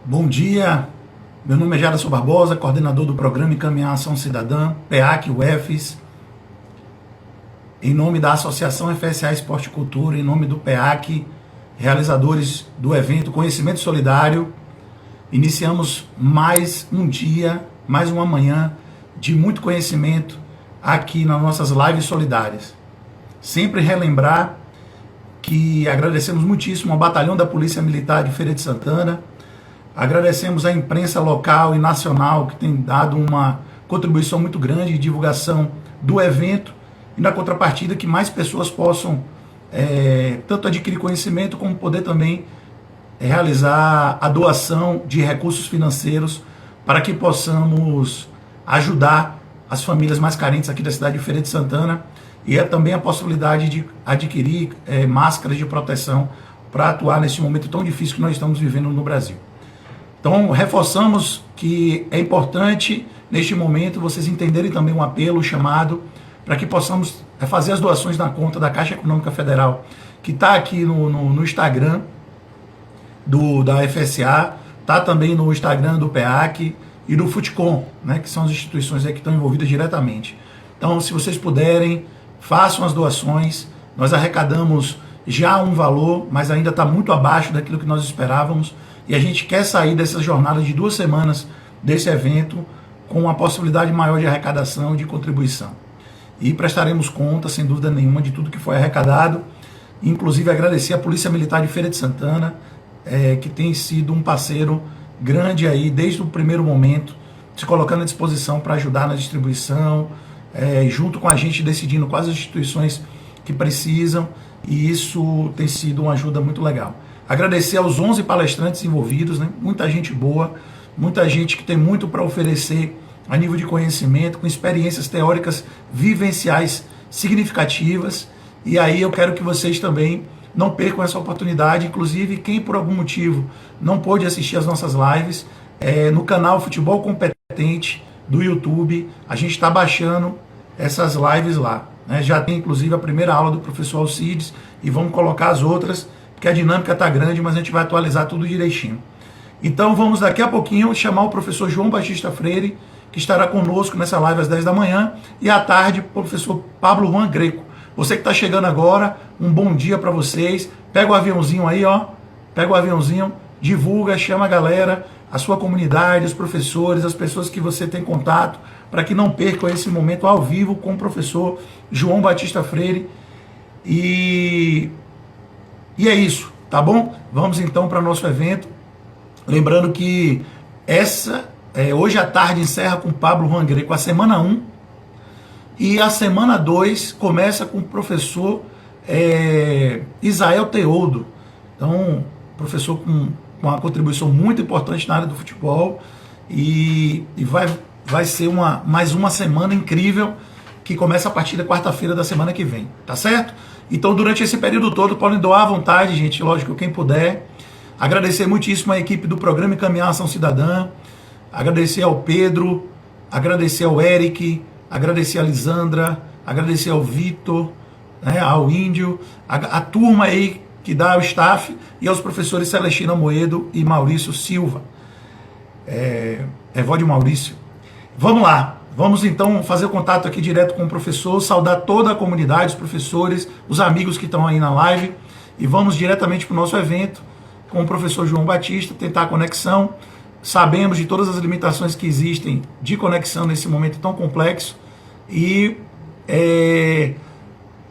Bom dia, meu nome é Jaderson Barbosa, coordenador do Programa Encaminhar Ação Cidadã, PEAC UFES, em nome da Associação FSA Esporte e Cultura, em nome do PEAC, realizadores do evento Conhecimento Solidário, iniciamos mais um dia, mais uma manhã de muito conhecimento aqui nas nossas lives solidárias. Sempre relembrar que agradecemos muitíssimo ao Batalhão da Polícia Militar de Feira de Santana. Agradecemos à imprensa local e nacional que tem dado uma contribuição muito grande de divulgação do evento e na contrapartida que mais pessoas possam tanto adquirir conhecimento como poder também realizar a doação de recursos financeiros para que possamos ajudar as famílias mais carentes aqui da cidade de Feira de Santana e também a possibilidade de adquirir máscaras de proteção para atuar nesse momento tão difícil que nós estamos vivendo no Brasil. Então, reforçamos que é importante, neste momento, vocês entenderem também um apelo, chamado, para que possamos fazer as doações na conta da Caixa Econômica Federal, que está aqui no Instagram da FSA, está também no Instagram do PEAC e do FUTCOM, né, que são as instituições que estão envolvidas diretamente. Então, se vocês puderem, façam as doações. Nós arrecadamos já um valor, mas ainda está muito abaixo daquilo que nós esperávamos. E a gente quer sair dessa jornada de 2 semanas desse evento com uma possibilidade maior de arrecadação e de contribuição. E prestaremos conta, sem dúvida nenhuma, de tudo que foi arrecadado. Inclusive agradecer à Polícia Militar de Feira de Santana, que tem sido um parceiro grande aí desde o primeiro momento, se colocando à disposição para ajudar na distribuição, junto com a gente decidindo quais as instituições que precisam, e isso tem sido uma ajuda muito legal. Agradecer aos 11 palestrantes envolvidos, né? Muita gente boa, muita gente que tem muito para oferecer a nível de conhecimento, com experiências teóricas vivenciais significativas. E aí eu quero que vocês também não percam essa oportunidade. Inclusive, quem por algum motivo não pôde assistir às nossas lives, no canal Futebol Competente do YouTube, a gente está baixando essas lives lá, né? Já tem inclusive a primeira aula do professor Alcides e vamos colocar as outras, porque a dinâmica está grande, mas a gente vai atualizar tudo direitinho. Então vamos daqui a pouquinho chamar o professor João Batista Freire, que estará conosco nessa live às 10 da manhã, e à tarde o professor Pablo Juan Greco. Você que está chegando agora, um bom dia para vocês. Pega o aviãozinho aí, ó. Pega o aviãozinho, divulga, chama a galera, a sua comunidade, os professores, as pessoas que você tem contato, para que não percam esse momento ao vivo com o professor João Batista Freire. E é isso, tá bom? Vamos então para o nosso evento. Lembrando que hoje à tarde encerra com o Pablo Juan Greco a semana 1. E a semana 2 começa com o professor Isael Teodo. Então, professor com uma contribuição muito importante na área do futebol. E vai ser mais uma semana incrível, que começa a partir da quarta-feira da semana que vem, tá certo? Então, durante esse período todo, podem doar à vontade, gente, lógico, quem puder. Agradecer muitíssimo a equipe do Programa Encaminhar Ação Cidadã, agradecer ao Pedro, agradecer ao Eric, agradecer a Lisandra, agradecer ao Vitor, né, ao Índio, a turma aí que dá o staff, e aos professores Celestina Moedo e Maurício Silva. Vó de Maurício. Vamos lá. Vamos então fazer o contato aqui direto com o professor, saudar toda a comunidade, os professores, os amigos que estão aí na live, e vamos diretamente para o nosso evento com o professor João Batista, tentar a conexão. Sabemos de todas as limitações que existem de conexão nesse momento tão complexo e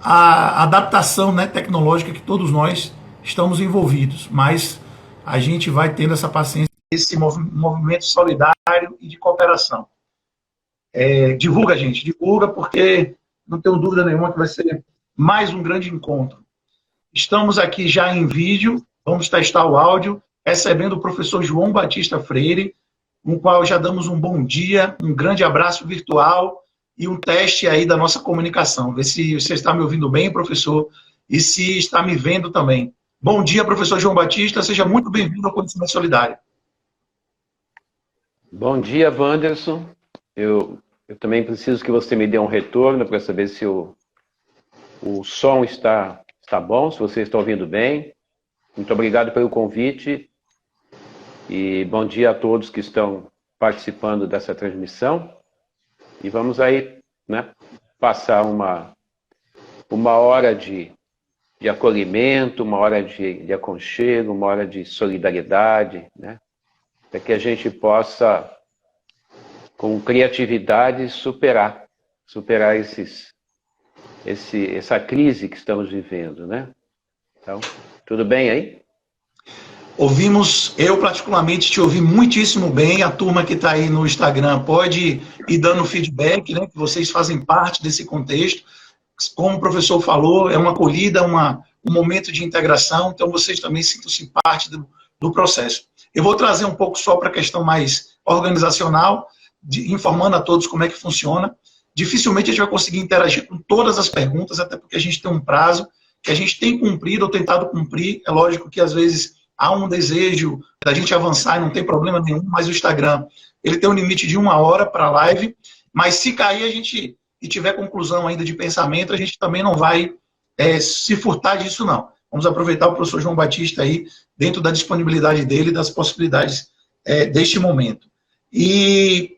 a adaptação, né, tecnológica que todos nós estamos envolvidos, mas a gente vai tendo essa paciência, esse movimento solidário e de cooperação. Divulga, gente, divulga, porque não tenho dúvida nenhuma que vai ser mais um grande encontro. Estamos aqui já em vídeo, vamos testar o áudio, recebendo o professor João Batista Freire, no qual já damos um bom dia, um grande abraço virtual e um teste aí da nossa comunicação. Ver se você está me ouvindo bem, professor, e se está me vendo também. Bom dia, professor João Batista, seja muito bem-vindo ao Conhecimento Solidário. Bom dia, Wanderson. Eu também preciso que você me dê um retorno para saber se o som está bom, se você está ouvindo bem. Muito obrigado pelo convite. E bom dia a todos que estão participando dessa transmissão. E vamos aí, né, passar uma hora de acolhimento, uma hora de aconchego, uma hora de solidariedade, né, para que a gente possa, com criatividade, superar essa crise que estamos vivendo, né? Então, tudo bem aí? Ouvimos, eu particularmente te ouvi muitíssimo bem, a turma que está aí no Instagram pode ir dando feedback, né, que vocês fazem parte desse contexto. Como o professor falou, é uma acolhida, um momento de integração, então vocês também sintam-se parte do processo. Eu vou trazer um pouco só para a questão mais organizacional, informando a todos como é que funciona. Dificilmente a gente vai conseguir interagir com todas as perguntas, até porque a gente tem um prazo que a gente tem cumprido ou tentado cumprir. É lógico que às vezes há um desejo da gente avançar e não tem problema nenhum, mas o Instagram ele tem um limite de 1 hora para a live, mas se cair a gente e tiver conclusão ainda de pensamento, a gente também não vai se furtar disso, não. Vamos aproveitar o professor João Batista aí, dentro da disponibilidade dele, das possibilidades deste momento. E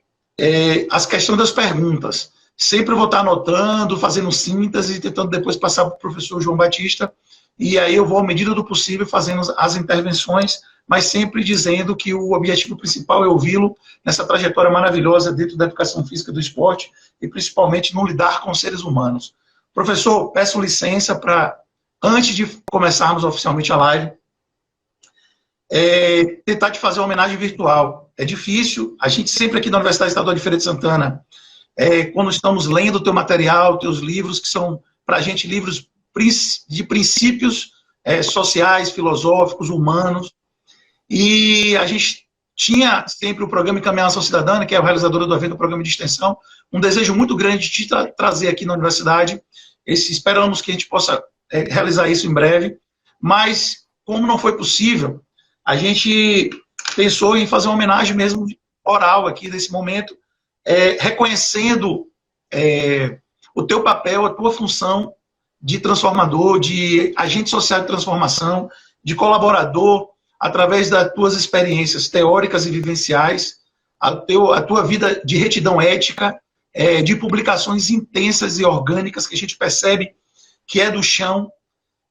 as questões das perguntas. Sempre eu vou estar anotando, fazendo síntese e tentando depois passar para o professor João Batista, e aí eu vou, à medida do possível, fazendo as intervenções, mas sempre dizendo que o objetivo principal é ouvi-lo nessa trajetória maravilhosa dentro da educação física do esporte e principalmente no lidar com seres humanos. Professor, peço licença para, antes de começarmos oficialmente a live, tentar te fazer uma homenagem virtual. É difícil, a gente sempre aqui na Universidade Estadual de Feira de Santana, quando estamos lendo o teu material, teus livros, que são, para a gente, livros de princípios sociais, filosóficos, humanos, e a gente tinha sempre o programa Encaminhação Cidadã, que é a realizadora do evento, do programa de extensão, um desejo muito grande de te trazer aqui na universidade, esperamos que a gente possa realizar isso em breve, mas como não foi possível, a gente pensou em fazer uma homenagem mesmo oral aqui nesse momento, reconhecendo o teu papel, a tua função de transformador, de agente social de transformação, de colaborador, através das tuas experiências teóricas e vivenciais, a tua vida de retidão ética, de publicações intensas e orgânicas que a gente percebe que é do chão,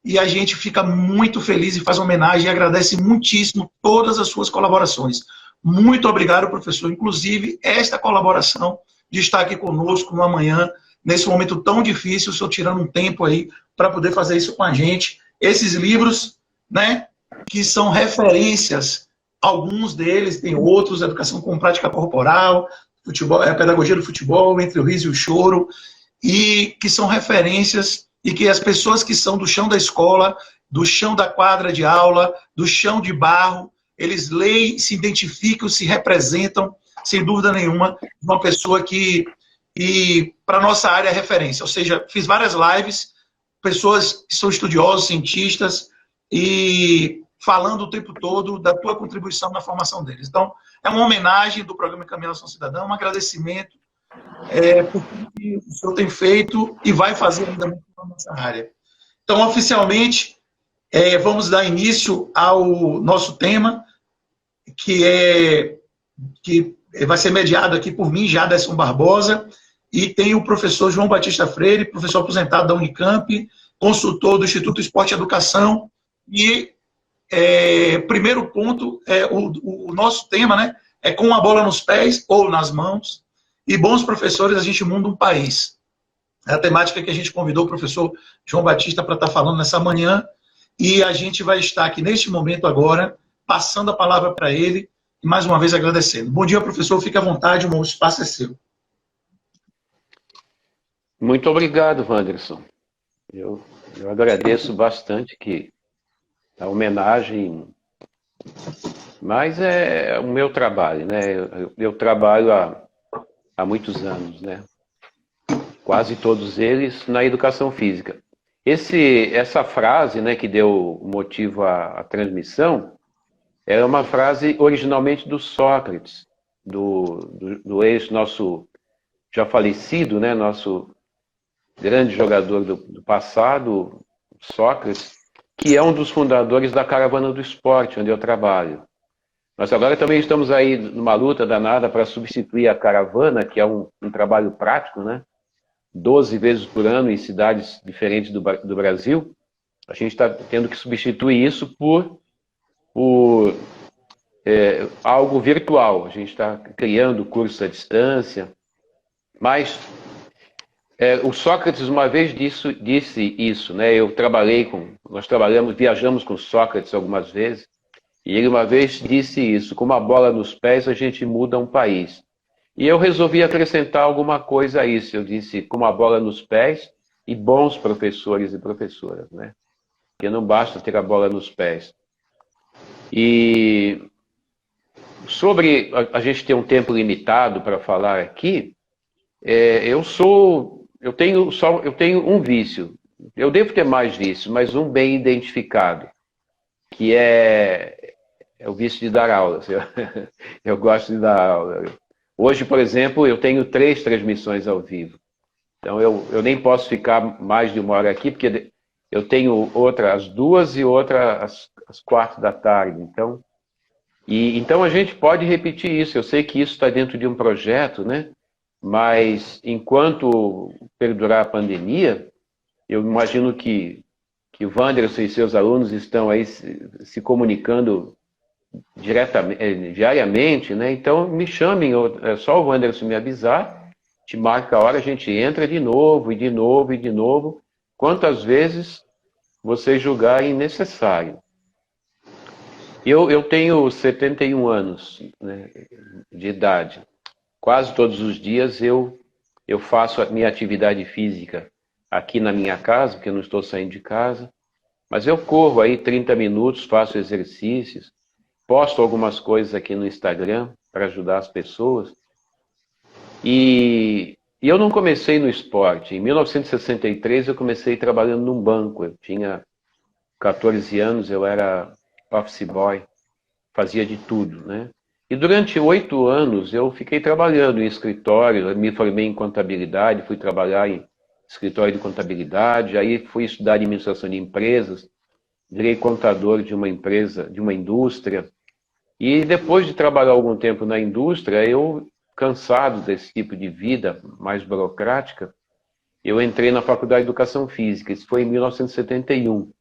e a gente fica muito feliz e faz homenagem e agradece muitíssimo todas as suas colaborações. Muito obrigado, professor. Inclusive, esta colaboração de estar aqui conosco no amanhã, nesse momento tão difícil, o senhor tirando um tempo aí para poder fazer isso com a gente. Esses livros, né, que são referências, alguns deles, tem outros, Educação com Prática Corporal, futebol, a Pedagogia do Futebol, Entre o Riso e o Choro, e que são referências e que as pessoas que são do chão da escola, do chão da quadra de aula, do chão de barro, eles leem, se identificam, se representam, sem dúvida nenhuma, uma pessoa que para a nossa área é referência. Ou seja, fiz várias lives, pessoas que são estudiosos, cientistas, e falando o tempo todo da tua contribuição na formação deles. Então, é uma homenagem do programa Encaminhação Cidadã, um agradecimento por tudo que o senhor tem feito e vai fazer ainda muito na nossa área. Então, oficialmente, vamos dar início ao nosso tema, que vai ser mediado aqui por mim, Jaderson Barbosa, e tem o professor João Batista Freire, professor aposentado da Unicamp, consultor do Instituto Esporte e Educação, e primeiro ponto, o nosso tema, né, é com a bola nos pés ou nas mãos, e bons professores a gente muda um país. É a temática que a gente convidou o professor João Batista para estar falando nessa manhã, e a gente vai estar aqui neste momento agora, passando a palavra para ele, e mais uma vez agradecendo. Bom dia, professor, fique à vontade, o espaço é seu. Muito obrigado, Wanderson. Eu agradeço bastante a homenagem, mas é o meu trabalho, né? Eu trabalho há muitos anos, né? Quase todos eles na educação física. Essa frase, né, que deu motivo à transmissão, era uma frase originalmente do Sócrates, do ex-nosso já falecido, né, nosso grande jogador do passado, Sócrates, que é um dos fundadores da Caravana do Esporte, onde eu trabalho. Nós agora também estamos aí numa luta danada para substituir a caravana, que é um trabalho prático, né? 12 vezes por ano em cidades diferentes do Brasil. A gente está tendo que substituir isso por algo virtual. A gente está criando cursos à distância, mas o Sócrates uma vez disse isso, né? Viajamos com Sócrates algumas vezes, e ele uma vez disse isso: com uma bola nos pés a gente muda um país. E eu resolvi acrescentar alguma coisa a isso. Eu disse: com uma bola nos pés e bons professores e professoras, né? Porque não basta ter a bola nos pés. E sobre a gente ter um tempo limitado para falar aqui, eu tenho um vício. Eu devo ter mais vícios, mas um bem identificado, que é o vício de dar aulas. Eu gosto de dar aula. Hoje, por exemplo, eu tenho 3 transmissões ao vivo. Então, eu nem posso ficar mais de 1 hora aqui, porque eu tenho outra às 2 e outra às 4 da tarde. Então, a gente pode repetir isso. Eu sei que isso está dentro de um projeto, né? Mas, enquanto perdurar a pandemia, eu imagino que o Wanderson e seus alunos estão aí se comunicando diariamente, né? Então, me chamem, é só o Wanderson me avisar, te marca a hora, a gente entra de novo, e de novo, e de novo, quantas vezes vocês julgarem necessário. Eu tenho 71 anos, né, de idade. Quase todos os dias eu faço a minha atividade física aqui na minha casa, porque eu não estou saindo de casa, mas eu corro aí 30 minutos, faço exercícios, posto algumas coisas aqui no Instagram para ajudar as pessoas. E eu não comecei no esporte. Em 1963 eu comecei trabalhando num banco. Eu tinha 14 anos, eu era office boy, fazia de tudo, né? E durante 8 anos eu fiquei trabalhando em escritório, me formei em contabilidade, fui trabalhar em escritório de contabilidade, aí fui estudar administração de empresas, virei contador de uma empresa, de uma indústria. E depois de trabalhar algum tempo na indústria, eu, cansado desse tipo de vida mais burocrática, eu entrei na Faculdade de Educação Física. Isso foi em 1971.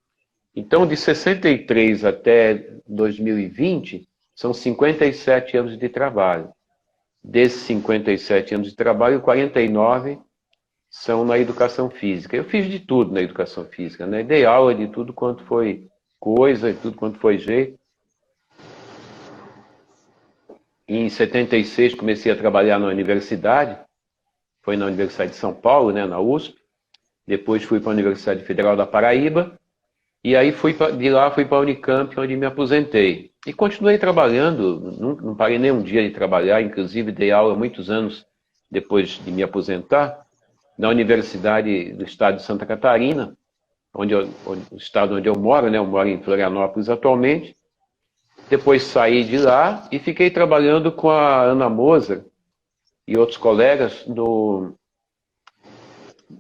Então, de 63 até 2020, são 57 anos de trabalho. Desses 57 anos de trabalho, 49 são na educação física. Eu fiz de tudo na educação física, né? Dei aula de tudo quanto foi coisa, de tudo quanto foi jeito. Em 76 comecei a trabalhar na universidade, foi na Universidade de São Paulo, né, na USP. Depois fui para a Universidade Federal da Paraíba. E aí de lá fui para a Unicamp, onde me aposentei. E continuei trabalhando, não parei nem um dia de trabalhar, inclusive dei aula muitos anos depois de me aposentar, na Universidade do Estado de Santa Catarina, o estado onde eu moro, né? Eu moro em Florianópolis atualmente. Depois saí de lá e fiquei trabalhando com a Ana Moser e outros colegas no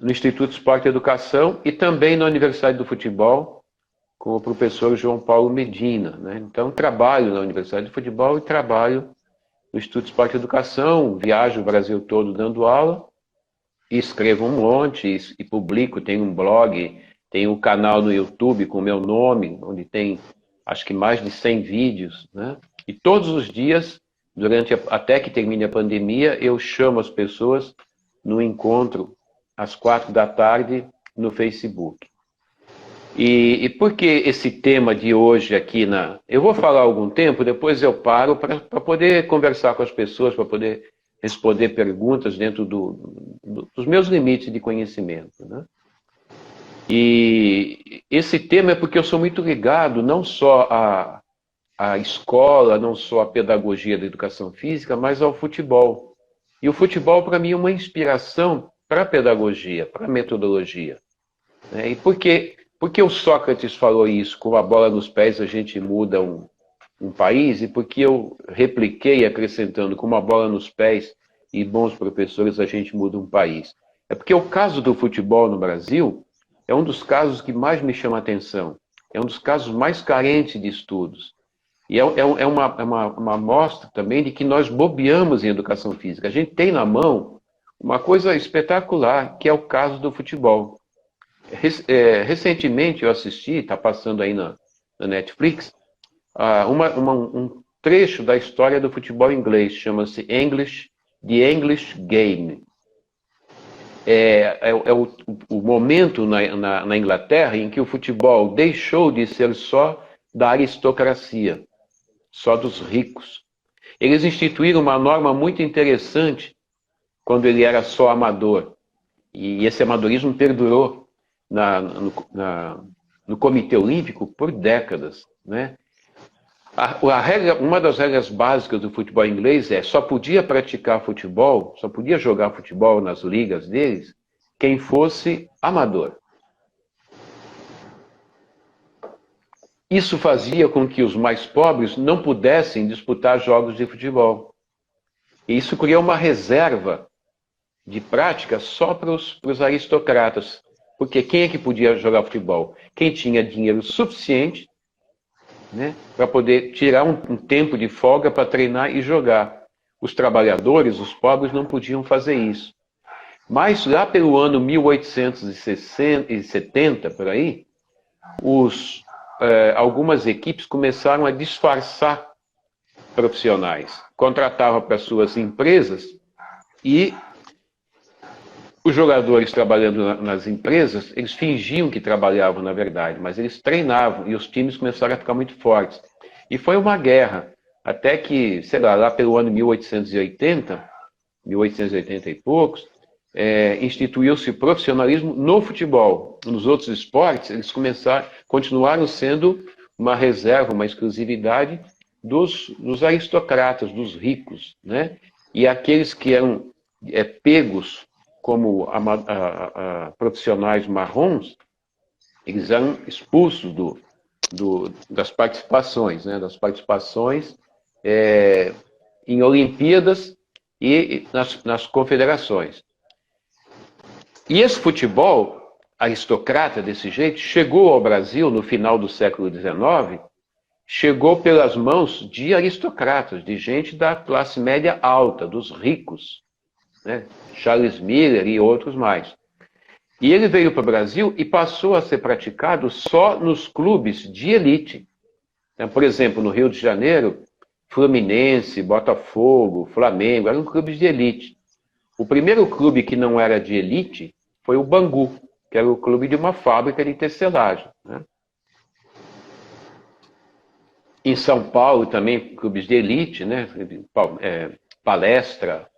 Instituto Esporte e Educação e também na Universidade do Futebol, com o professor João Paulo Medina, né? Então, trabalho na Universidade do Futebol e trabalho no Instituto Esporte e Educação, viajo o Brasil todo dando aula, e escrevo um monte, e publico, tenho um blog, tenho um canal no YouTube com o meu nome, onde tem, acho que mais de 100 vídeos, né? E todos os dias, até que termine a pandemia, eu chamo as pessoas no encontro às 4 da tarde no Facebook. E por que esse tema de hoje aqui eu vou falar algum tempo, depois eu paro para poder conversar com as pessoas, para poder responder perguntas dentro dos meus limites de conhecimento, né? E esse tema é porque eu sou muito ligado não só à escola, não só à pedagogia da educação física, mas ao futebol. E o futebol, para mim, é uma inspiração para a pedagogia, para a metodologia, né? E por que o Sócrates falou isso? Com a bola nos pés a gente muda um país, e porque eu repliquei acrescentando com uma bola nos pés e bons professores a gente muda um país. É porque o caso do futebol no Brasil é um dos casos que mais me chama a atenção. É um dos casos mais carentes de estudos. E é uma amostra também de que nós bobeamos em educação física. A gente tem na mão uma coisa espetacular, que é o caso do futebol. Recentemente eu assisti, está passando aí na Netflix, um trecho da história do futebol inglês, chama-se The English Game. É o momento na Inglaterra em que o futebol deixou de ser só da aristocracia, só dos ricos. Eles instituíram uma norma muito interessante quando ele era só amador. E esse amadorismo perdurou no Comitê Olímpico por décadas, né? Uma das regras básicas do futebol inglês só podia praticar futebol, só podia jogar futebol nas ligas deles, quem fosse amador. Isso fazia com que os mais pobres não pudessem disputar jogos de futebol. E isso criou uma reserva de prática só para os aristocratas. Porque quem é que podia jogar futebol? Quem tinha dinheiro suficiente, né, para poder tirar um tempo de folga para treinar e jogar. Os trabalhadores, os pobres, não podiam fazer isso. Mas lá pelo ano 1870, por aí, algumas equipes começaram a disfarçar profissionais. Contratavam para suas empresas e os jogadores trabalhando nas empresas, eles fingiam que trabalhavam na verdade, mas eles treinavam e os times começaram a ficar muito fortes. E foi uma guerra, até que, sei lá pelo ano 1880 e poucos, instituiu-se o profissionalismo no futebol. Nos outros esportes, eles continuaram sendo uma reserva, uma exclusividade dos aristocratas, dos ricos, né? E aqueles que eram pegos como profissionais marrons, eles eram expulsos das participações, né? Das participações em Olimpíadas e nas confederações. E esse futebol aristocrata desse jeito chegou ao Brasil no final do século XIX, chegou pelas mãos de aristocratas, de gente da classe média alta, dos ricos, né? Charles Miller e outros mais. E ele veio para o Brasil e passou a ser praticado só nos clubes de elite. Por exemplo, no Rio de Janeiro, Fluminense, Botafogo, Flamengo, eram clubes de elite. O primeiro clube que não era de elite foi o Bangu, que era o clube de uma fábrica de tecelagem, né? Em São Paulo também, clubes de elite, né? Palestra,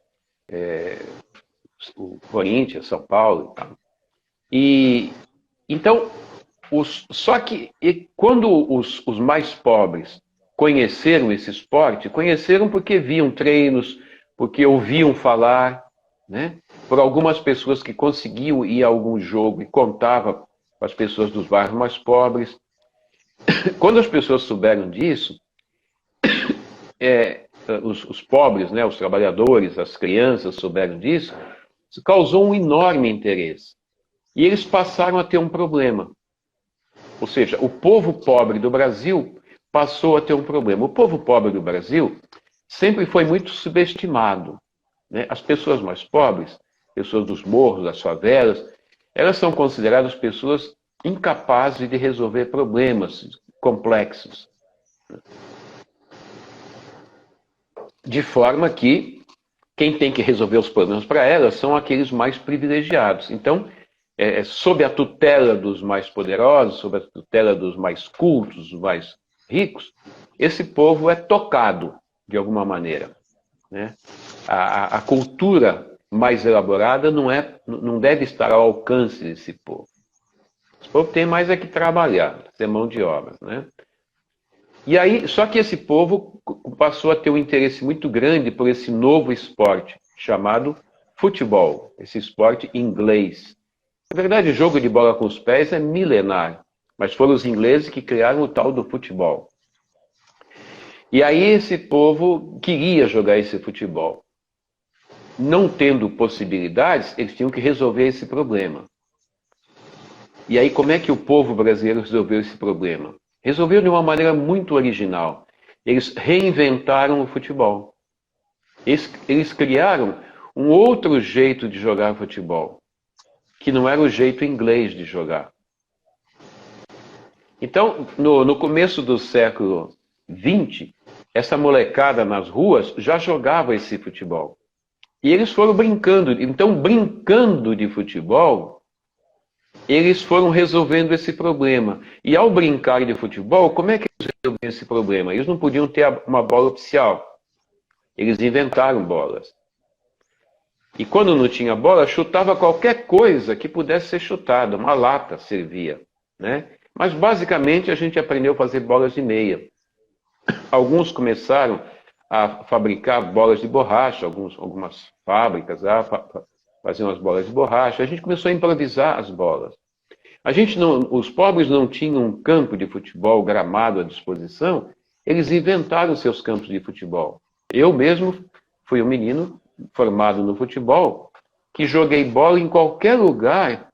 o Corinthians, São Paulo e tal. Então, só que quando os mais pobres conheceram esse esporte, conheceram porque viam treinos, porque ouviam falar, né? Por algumas pessoas que conseguiam ir a algum jogo e contavam para as pessoas dos bairros mais pobres. Quando as pessoas souberam disso, os pobres, né, os trabalhadores, as crianças souberam disso, isso causou um enorme interesse. E eles passaram a ter um problema. Ou seja, o povo pobre do Brasil passou a ter um problema. O povo pobre do Brasil sempre foi muito subestimado, né? As pessoas mais pobres, pessoas dos morros, das favelas, elas são consideradas pessoas incapazes de resolver problemas complexos. De forma que quem tem que resolver os problemas para elas são aqueles mais privilegiados. Então, sob a tutela dos mais poderosos, sob a tutela dos mais cultos, dos mais ricos, esse povo é tocado de alguma maneira, né? A cultura mais elaborada não deve estar ao alcance desse povo. Esse povo tem mais que trabalhar, ser mão de obra, né? E aí, só que esse povo passou a ter um interesse muito grande por esse novo esporte chamado futebol, esse esporte inglês. Na verdade, o jogo de bola com os pés é milenar, mas foram os ingleses que criaram o tal do futebol. E aí esse povo queria jogar esse futebol. Não tendo possibilidades, eles tinham que resolver esse problema. E aí como é que o povo brasileiro resolveu esse problema? Resolveu de uma maneira muito original. Eles reinventaram o futebol. Eles criaram um outro jeito de jogar futebol, que não era o jeito inglês de jogar. Então, no começo do século XX, essa molecada nas ruas já jogava esse futebol. E eles foram brincando. Então, brincando de futebol, eles foram resolvendo esse problema. E ao brincar de futebol, como é que eles resolveram esse problema? Eles não podiam ter uma bola oficial. Eles inventaram bolas. E quando não tinha bola, chutava qualquer coisa que pudesse ser chutada. Uma lata servia, né? Mas basicamente a gente aprendeu a fazer bolas de meia. Alguns começaram a fabricar bolas de borracha, algumas fábricas faziam as bolas de borracha. A gente começou a improvisar as bolas. Os pobres não tinham um campo de futebol gramado à disposição, eles inventaram seus campos de futebol. Eu mesmo fui um menino formado no futebol, que joguei bola em qualquer lugar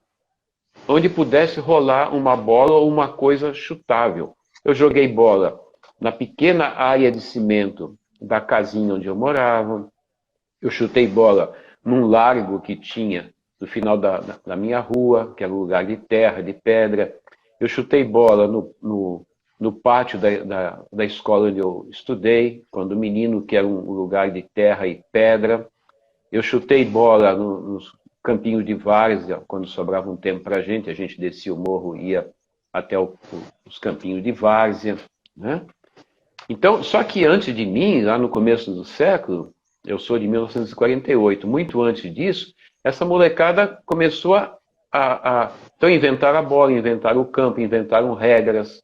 onde pudesse rolar uma bola ou uma coisa chutável. Eu joguei bola na pequena área de cimento da casinha onde eu morava. Eu chutei bola num largo que tinha no final da minha rua, que era um lugar de terra, de pedra. Eu chutei bola no pátio da escola onde eu estudei, quando menino, que era um lugar de terra e pedra. Eu chutei bola nos campinhos de várzea, quando sobrava um tempo para a gente descia o morro e ia até os campinhos de várzea, né? Então, só que antes de mim, lá no começo do século, eu sou de 1948, muito antes disso, essa molecada começou então inventaram a bola, inventaram o campo, inventaram regras,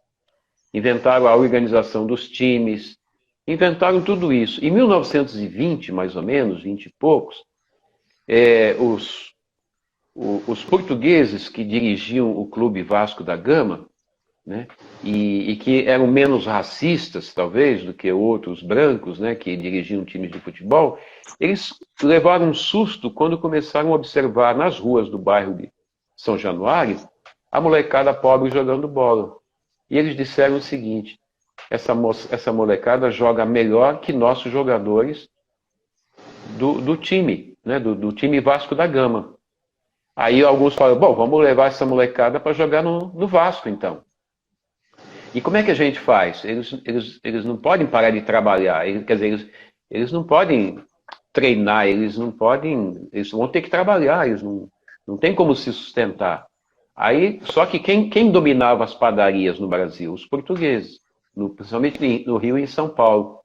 inventaram a organização dos times, inventaram tudo isso. Em 1920, mais ou menos, 20 e poucos, os portugueses que dirigiam o Clube Vasco da Gama, né, e que eram menos racistas, talvez, do que outros brancos, né, que dirigiam times de futebol, eles levaram um susto quando começaram a observar nas ruas do bairro de São Januário a molecada pobre jogando bola. E eles disseram o seguinte: essa molecada joga melhor que nossos jogadores do time, né, do time Vasco da Gama. Aí alguns falam, bom, vamos levar essa molecada para jogar no Vasco, então. E como é que a gente faz? Eles não podem parar de trabalhar, eles não podem treinar, eles vão ter que trabalhar, eles não têm como se sustentar. Aí, só que quem dominava as padarias no Brasil? Os portugueses, principalmente no Rio e em São Paulo.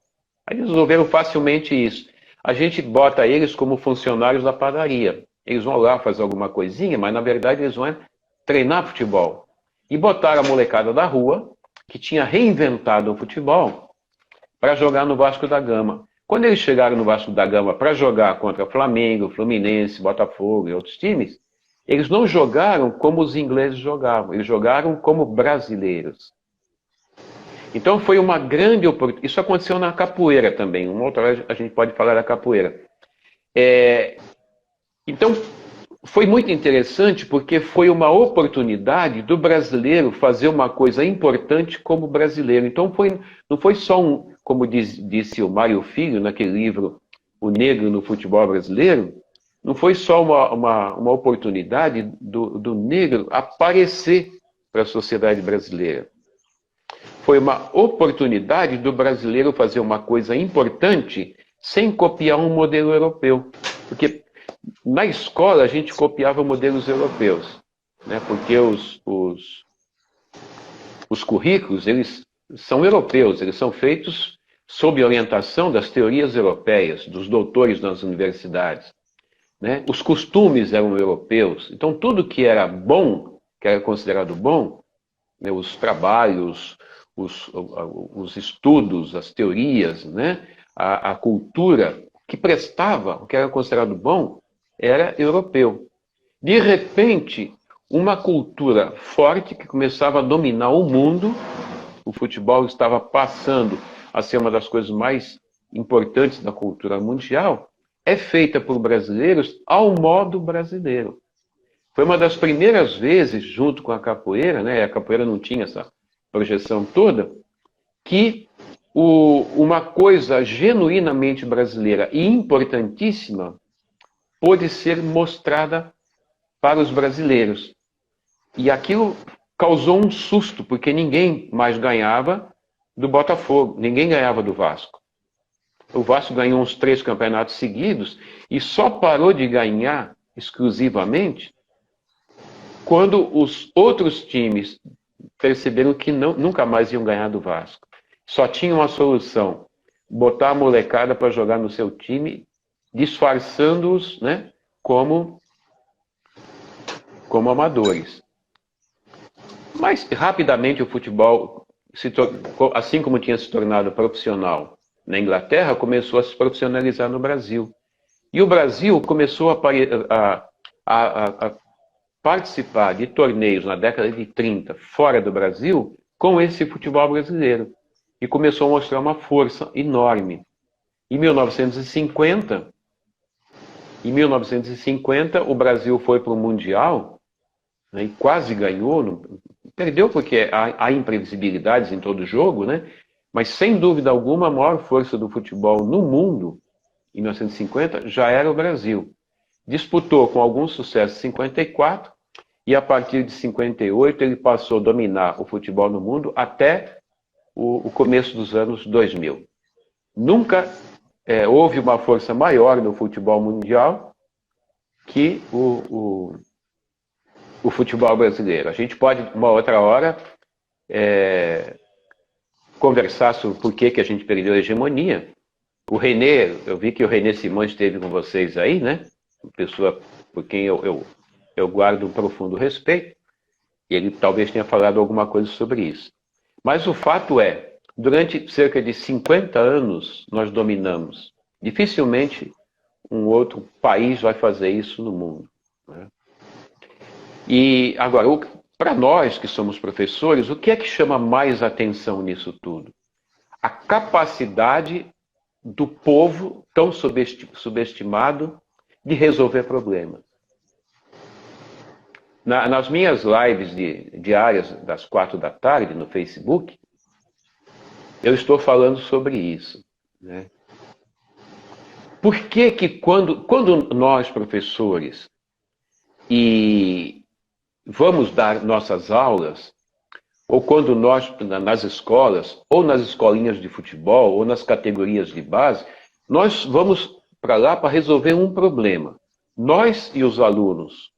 Aí eles resolveram facilmente isso. A gente bota eles como funcionários da padaria. Eles vão lá fazer alguma coisinha, mas na verdade eles vão treinar futebol. E botaram a molecada da rua, que tinha reinventado o futebol, para jogar no Vasco da Gama. Quando eles chegaram no Vasco da Gama para jogar contra Flamengo, Fluminense, Botafogo e outros times, eles não jogaram como os ingleses jogavam, eles jogaram como brasileiros. Então foi uma grande oportunidade. Isso aconteceu na capoeira também, uma outra hora a gente pode falar da capoeira. Então, foi muito interessante porque foi uma oportunidade do brasileiro fazer uma coisa importante como brasileiro. Então, não foi só como disse o Mário Filho naquele livro O Negro no Futebol Brasileiro, não foi só uma oportunidade do negro aparecer para a sociedade brasileira. Foi uma oportunidade do brasileiro fazer uma coisa importante sem copiar um modelo europeu. Porque na escola a gente copiava modelos europeus, né? Porque os currículos, eles são europeus, eles são feitos sob orientação das teorias europeias, dos doutores nas universidades, né? Os costumes eram europeus, então tudo que era bom, que era considerado bom, né? Os trabalhos, os estudos, as teorias, né? A cultura que prestava, o que era considerado bom, era europeu. De repente, uma cultura forte que começava a dominar o mundo, o futebol estava passando a ser uma das coisas mais importantes da cultura mundial, é feita por brasileiros ao modo brasileiro. Foi uma das primeiras vezes, junto com a capoeira, né? A capoeira não tinha essa projeção toda, que uma coisa genuinamente brasileira e importantíssima pôde ser mostrada para os brasileiros. E aquilo causou um susto, porque ninguém mais ganhava do Botafogo, ninguém ganhava do Vasco. O Vasco ganhou uns 3 campeonatos seguidos e só parou de ganhar exclusivamente quando os outros times perceberam que nunca mais iam ganhar do Vasco. Só tinha uma solução: botar a molecada para jogar no seu time, disfarçando-os, né, como amadores. Mas rapidamente o futebol, assim como tinha se tornado profissional na Inglaterra, começou a se profissionalizar no Brasil. E o Brasil começou a participar de torneios na década de 30, fora do Brasil, com esse futebol brasileiro. E começou a mostrar uma força enorme. Em 1950, o Brasil foi para o Mundial, né, e quase ganhou. Perdeu porque há imprevisibilidades em todo jogo, né? Mas sem dúvida alguma a maior força do futebol no mundo, em 1950, já era o Brasil. Disputou com algum sucesso em 54 e a partir de 58 ele passou a dominar o futebol no mundo até o começo dos anos 2000. Nunca houve uma força maior no futebol mundial que o futebol brasileiro. A gente pode, uma outra hora, conversar sobre por que a gente perdeu a hegemonia. O René, eu vi que o René Simões esteve com vocês aí, né? Uma pessoa por quem eu guardo um profundo respeito, e ele talvez tenha falado alguma coisa sobre isso. Mas o fato é, durante cerca de 50 anos nós dominamos. Dificilmente um outro país vai fazer isso no mundo, né? E agora, para nós que somos professores, o que é que chama mais atenção nisso tudo? A capacidade do povo, tão subestimado, de resolver problemas. Nas minhas lives diárias, das 4 da tarde, no Facebook, eu estou falando sobre isso, né? Por que quando nós, professores, vamos dar nossas aulas, ou quando nós, nas escolas, ou nas escolinhas de futebol, ou nas categorias de base, nós vamos para lá para resolver um problema. Nós e os alunos,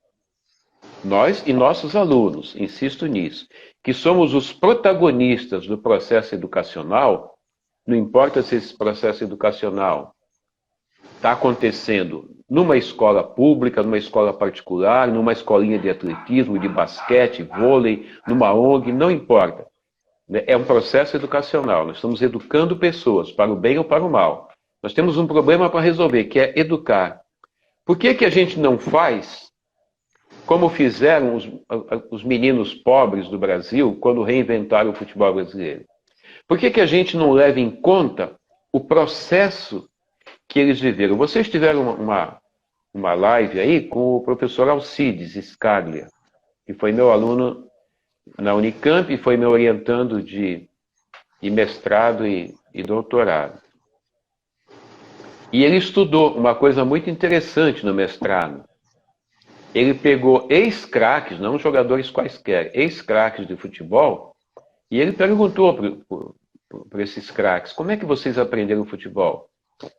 nós e nossos alunos, insisto nisso, que somos os protagonistas do processo educacional, não importa se esse processo educacional está acontecendo numa escola pública, numa escola particular, numa escolinha de atletismo, de basquete, vôlei, numa ONG, não importa. É um processo educacional. Nós estamos educando pessoas, para o bem ou para o mal. Nós temos um problema para resolver, que é educar. Por que a gente não faz como fizeram os meninos pobres do Brasil quando reinventaram o futebol brasileiro? Por que a gente não leva em conta o processo que eles viveram? Vocês tiveram uma live aí com o professor Alcides Scaglia, que foi meu aluno na Unicamp e foi me orientando de mestrado e doutorado. E ele estudou uma coisa muito interessante no mestrado. Ele pegou ex-craques, não jogadores quaisquer, ex-craques de futebol, e ele perguntou para esses craques: como é que vocês aprenderam futebol?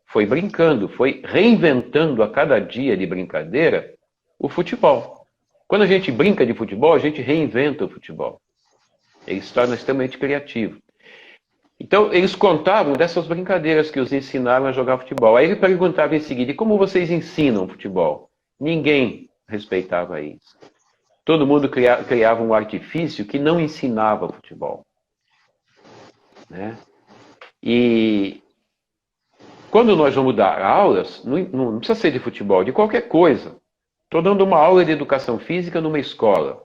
Foi brincando, foi reinventando a cada dia de brincadeira o futebol. Quando a gente brinca de futebol, a gente reinventa o futebol. Ele se torna extremamente criativo. Então, eles contavam dessas brincadeiras que os ensinaram a jogar futebol. Aí ele perguntava em seguida: e como vocês ensinam futebol? Ninguém respeitava isso. Todo mundo criava um artifício que não ensinava futebol, né? E quando nós vamos dar aulas, não precisa ser de futebol, de qualquer coisa. Estou dando uma aula de educação física numa escola,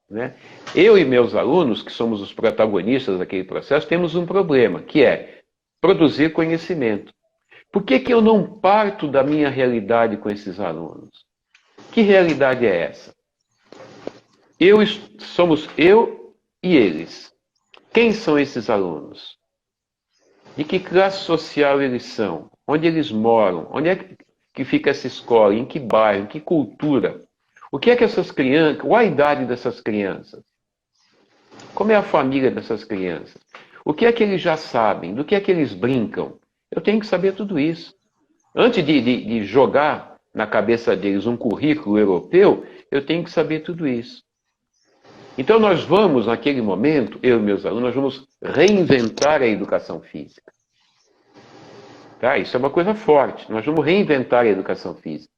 né? Eu e meus alunos, que somos os protagonistas daquele processo, temos um problema, que é produzir conhecimento. Por que eu não parto da minha realidade com esses alunos? Que realidade é essa? Somos eu e eles. Quem são esses alunos? De que classe social eles são? Onde eles moram? Onde é que fica essa escola? Em que bairro? Em que cultura? O que é que essas crianças... Qual a idade dessas crianças? Como é a família dessas crianças? O que é que eles já sabem? Do que é que eles brincam? Eu tenho que saber tudo isso. Antes de jogar na cabeça deles um currículo europeu, eu tenho que saber tudo isso. Então nós vamos, naquele momento, eu e meus alunos, nós vamos reinventar a educação física. Tá? Isso é uma coisa forte. Nós vamos reinventar a educação física.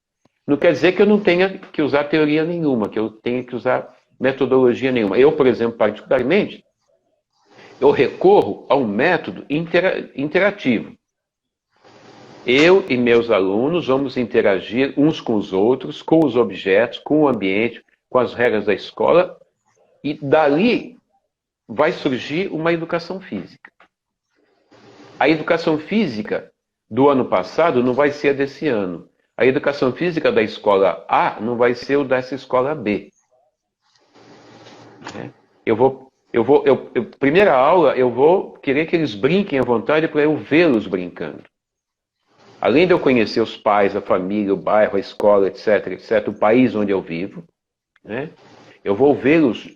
Não quer dizer que eu não tenha que usar teoria nenhuma, que eu tenha que usar metodologia nenhuma. Eu, por exemplo, particularmente, eu recorro a um método interativo. Eu e meus alunos vamos interagir uns com os outros, com os objetos, com o ambiente, com as regras da escola, e dali vai surgir uma educação física. A educação física do ano passado não vai ser a desse ano. A educação física da escola A não vai ser o dessa escola B. Primeira aula, eu vou querer que eles brinquem à vontade para eu vê-los brincando. Além de eu conhecer os pais, a família, o bairro, a escola, etc., etc., o país onde eu vivo, né, eu vou vê-los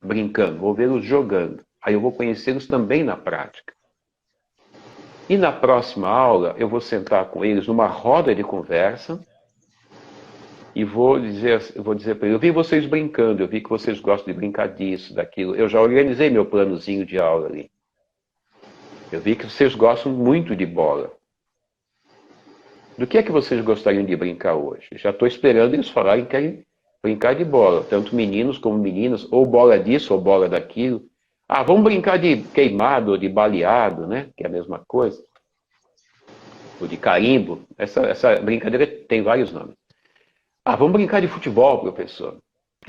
brincando, vou vê-los jogando. Aí eu vou conhecê-los também na prática. E na próxima aula, eu vou sentar com eles numa roda de conversa e vou dizer para eles, eu vi vocês brincando, eu vi que vocês gostam de brincar disso, daquilo. Eu já organizei meu planozinho de aula ali. Eu vi que vocês gostam muito de bola. Do que é que vocês gostariam de brincar hoje? Já estou esperando eles falarem que querem brincar de bola, tanto meninos como meninas, ou bola disso ou bola daquilo. Ah, vamos brincar de queimado ou de baleado, né? Que é a mesma coisa. Ou de carimbo. Essa brincadeira tem vários nomes. Ah, vamos brincar de futebol, professor.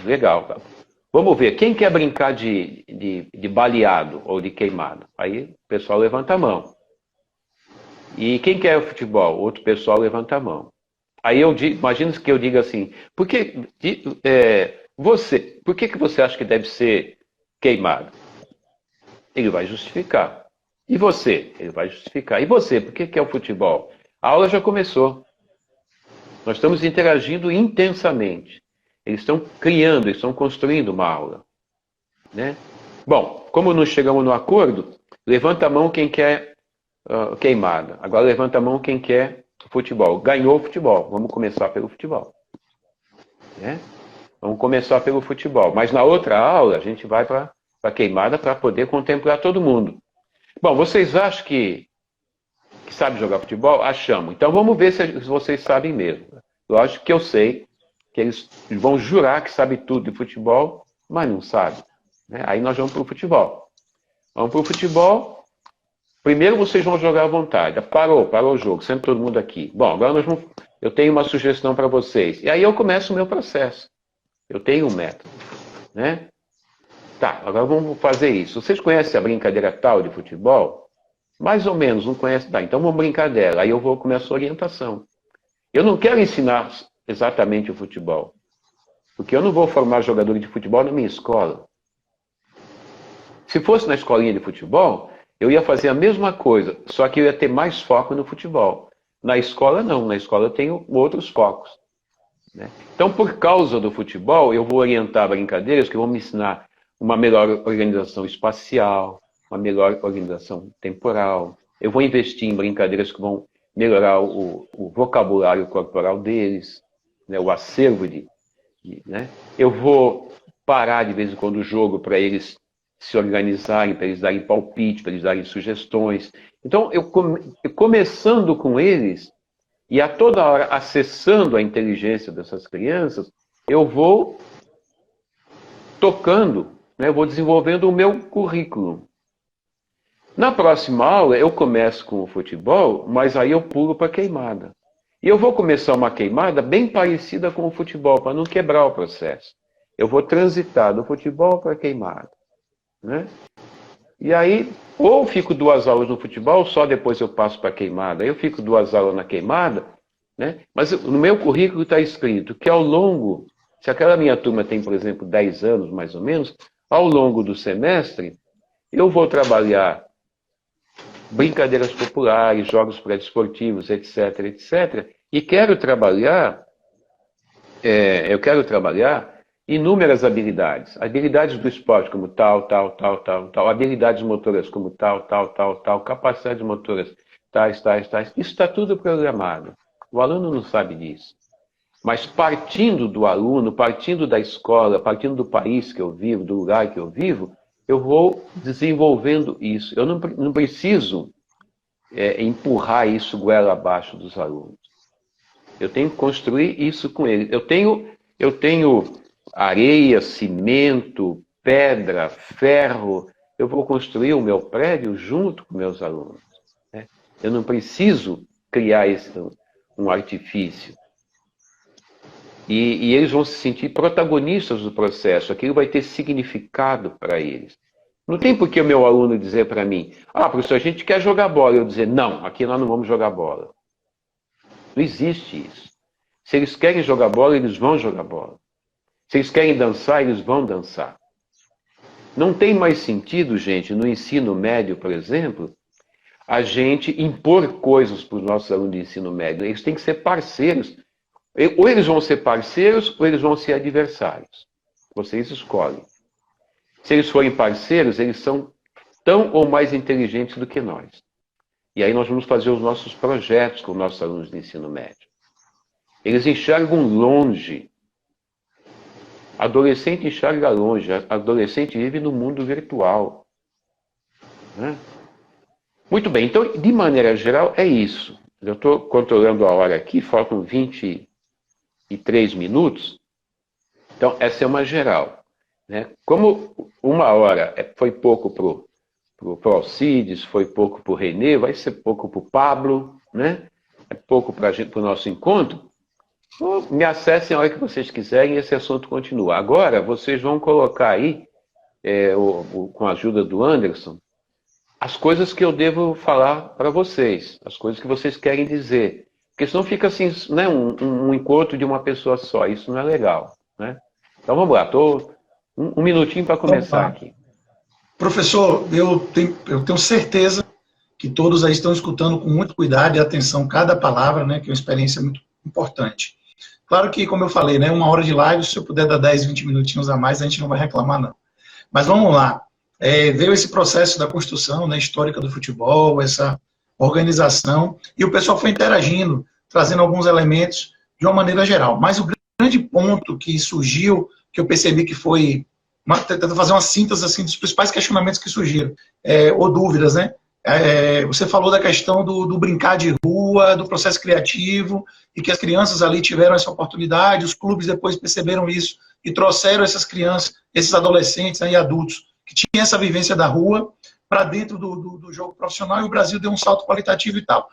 Legal. Tá? Vamos ver, quem quer brincar de baleado ou de queimado? Aí o pessoal levanta a mão. E quem quer futebol? Outro pessoal levanta a mão. Aí imagina que eu diga assim, por que você acha que deve ser queimado? Ele vai justificar. E você? Ele vai justificar. E você? Por que é o futebol? A aula já começou. Nós estamos interagindo intensamente. Eles estão criando, eles estão construindo uma aula. Né? Bom, como não chegamos no acordo, levanta a mão quem quer queimada. Agora levanta a mão quem quer futebol. Ganhou o futebol. Vamos começar pelo futebol. Né? Vamos começar pelo futebol. Mas na outra aula, a gente vai para a queimada para poder contemplar todo mundo. Bom, vocês acham que sabem jogar futebol? Achamos. Então vamos ver se vocês sabem mesmo. Lógico que eu sei que eles vão jurar que sabem tudo de futebol, mas não sabem. Né? Aí nós vamos para o futebol. Vamos para o futebol. Primeiro vocês vão jogar à vontade. Parou o jogo, sempre todo mundo aqui. Bom, agora eu tenho uma sugestão para vocês. E aí eu começo o meu processo. Eu tenho um método. Né? Tá, agora vamos fazer isso. Vocês conhecem a brincadeira tal de futebol? Mais ou menos, não conhecem? Tá, então vamos brincar dela. Aí eu vou começar a orientação. Eu não quero ensinar exatamente o futebol. Porque eu não vou formar jogadores de futebol na minha escola. Se fosse na escolinha de futebol, eu ia fazer a mesma coisa, só que eu ia ter mais foco no futebol. Na escola, não. Na escola eu tenho outros focos. Né? Então, por causa do futebol, eu vou orientar brincadeiras que vão me ensinar uma melhor organização espacial, uma melhor organização temporal. Eu vou investir em brincadeiras que vão melhorar o vocabulário corporal deles, né? O acervo né? Eu vou parar de vez em quando o jogo para eles se organizarem, para eles darem palpite, para eles darem sugestões. Então, eu começando com eles e a toda hora acessando a inteligência dessas crianças, eu vou tocando, né? Eu vou desenvolvendo o meu currículo. Na próxima aula, eu começo com o futebol, mas aí eu pulo para a queimada. E eu vou começar uma queimada bem parecida com o futebol, para não quebrar o processo. Eu vou transitar do futebol para a queimada. Né? E aí, ou fico 2 aulas no futebol, só depois eu passo para a queimada. Eu fico 2 aulas na queimada, né? Mas no meu currículo está escrito que ao longo, se aquela minha turma tem, por exemplo, 10 anos, mais ou menos, ao longo do semestre, eu vou trabalhar brincadeiras populares, jogos pré-desportivos, etc, etc. E quero trabalhar, eu quero trabalhar inúmeras habilidades. Habilidades do esporte como tal, habilidades motoras como tal, capacidades motoras tais. Isso está tudo programado. O aluno não sabe disso. Mas partindo do aluno, partindo da escola, partindo do país que eu vivo, do lugar que eu vivo, eu vou desenvolvendo isso. Eu não preciso empurrar isso goela abaixo dos alunos. Eu tenho que construir isso com eles. Eu tenho areia, cimento, pedra, ferro. Eu vou construir o meu prédio junto com meus alunos. Né? Eu não preciso criar um artifício. E eles vão se sentir protagonistas do processo. Aquilo vai ter significado para eles. Não tem por que o meu aluno dizer para mim, professor, a gente quer jogar bola. Eu dizer, não, aqui nós não vamos jogar bola. Não existe isso. Se eles querem jogar bola, eles vão jogar bola. Se eles querem dançar, eles vão dançar. Não tem mais sentido, gente, no ensino médio, por exemplo, a gente impor coisas para os nossos alunos de ensino médio. Eles têm que ser parceiros. Ou eles vão ser parceiros, ou eles vão ser adversários. Vocês escolhem. Se eles forem parceiros, eles são tão ou mais inteligentes do que nós. E aí nós vamos fazer os nossos projetos com nossos alunos de ensino médio. Eles enxergam longe. Adolescente enxerga longe. Adolescente vive no mundo virtual. Né? Muito bem, então, de maneira geral, é isso. Eu estou controlando a hora aqui, faltam 23 minutos. Então, essa é uma geral. Né? Como 1 hora foi pouco para o Alcides, foi pouco para o Renê, vai ser pouco para o Pablo, né? É pouco para o nosso encontro. Me acessem a hora que vocês quiserem e esse assunto continua. Agora, vocês vão colocar aí, com a ajuda do Anderson, as coisas que eu devo falar para vocês, as coisas que vocês querem dizer. Porque senão fica assim, né, um encontro de uma pessoa só. Isso não é legal. Né? Então vamos lá, um minutinho para começar aqui. Professor, eu tenho certeza que todos aí estão escutando com muito cuidado e atenção cada palavra, né, que é uma experiência muito importante. Claro que, como eu falei, né, 1 hora de live, se eu puder dar 10, 20 minutinhos a mais, a gente não vai reclamar, não. Mas vamos lá. Veio esse processo da construção, né, histórica do futebol, essa organização, e o pessoal foi interagindo, trazendo alguns elementos de uma maneira geral. Mas o grande ponto que surgiu, que eu percebi que foi, tentando fazer uma síntese assim, dos principais questionamentos que surgiram, ou dúvidas, né? Você falou da questão do brincar de rua, do processo criativo, e que as crianças ali tiveram essa oportunidade, os clubes depois perceberam isso, e trouxeram essas crianças, esses adolescentes e adultos, que tinham essa vivência da rua, para dentro do jogo profissional, e o Brasil deu um salto qualitativo e tal.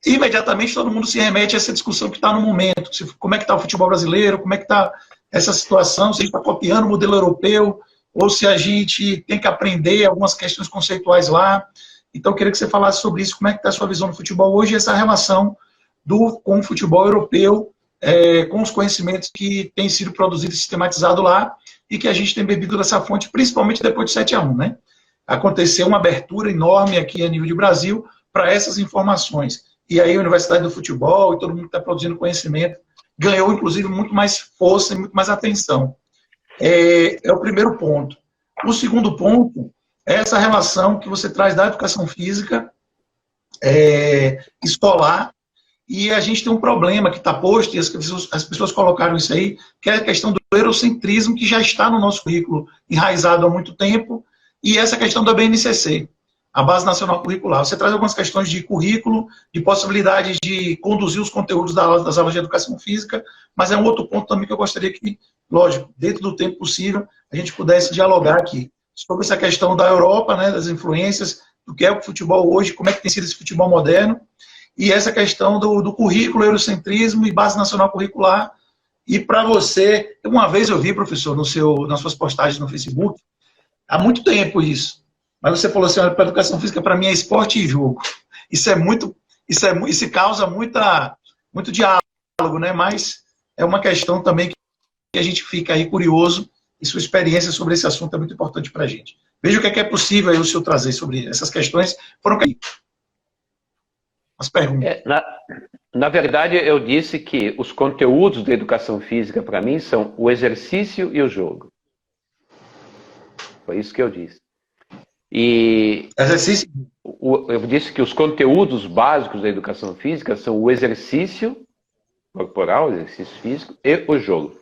Imediatamente todo mundo se remete a essa discussão que está no momento, como é que está o futebol brasileiro, como é que está essa situação, se a gente está copiando o modelo europeu, ou se a gente tem que aprender algumas questões conceituais lá. Então, eu queria que você falasse sobre isso, como é que está a sua visão do futebol hoje, e essa relação com o futebol europeu, com os conhecimentos que têm sido produzidos e sistematizados lá, e que a gente tem bebido dessa fonte, principalmente depois de 7-1, né? Aconteceu uma abertura enorme aqui a nível de Brasil para essas informações. E aí a Universidade do Futebol e todo mundo que está produzindo conhecimento ganhou, inclusive, muito mais força e muito mais atenção. É o primeiro ponto. O segundo ponto é essa relação que você traz da educação física escolar, e a gente tem um problema que está posto, e as pessoas colocaram isso aí, que é a questão do eurocentrismo, que já está no nosso currículo enraizado há muito tempo, e essa questão da BNCC, a Base Nacional Curricular. Você traz algumas questões de currículo, de possibilidade de conduzir os conteúdos das aulas de educação física, mas é um outro ponto também que eu gostaria que, lógico, dentro do tempo possível, a gente pudesse dialogar aqui sobre essa questão da Europa, né, das influências, do que é o futebol hoje, como é que tem sido esse futebol moderno, e essa questão do currículo, eurocentrismo e Base Nacional Curricular. E para você, uma vez eu vi, professor, nas suas postagens no Facebook, há muito tempo isso, mas você falou assim, para a educação física, para mim, é esporte e jogo. Isso causa muito diálogo, né? Mas é uma questão também que a gente fica aí curioso e sua experiência sobre esse assunto é muito importante para a gente. Veja o que é possível aí o senhor trazer sobre essas questões. Foram as perguntas. Na verdade, eu disse que os conteúdos da educação física, para mim, são o exercício e o jogo. Foi isso que eu disse. E exercício. Eu disse que os conteúdos básicos da educação física são o exercício corporal, o exercício físico e o jogo.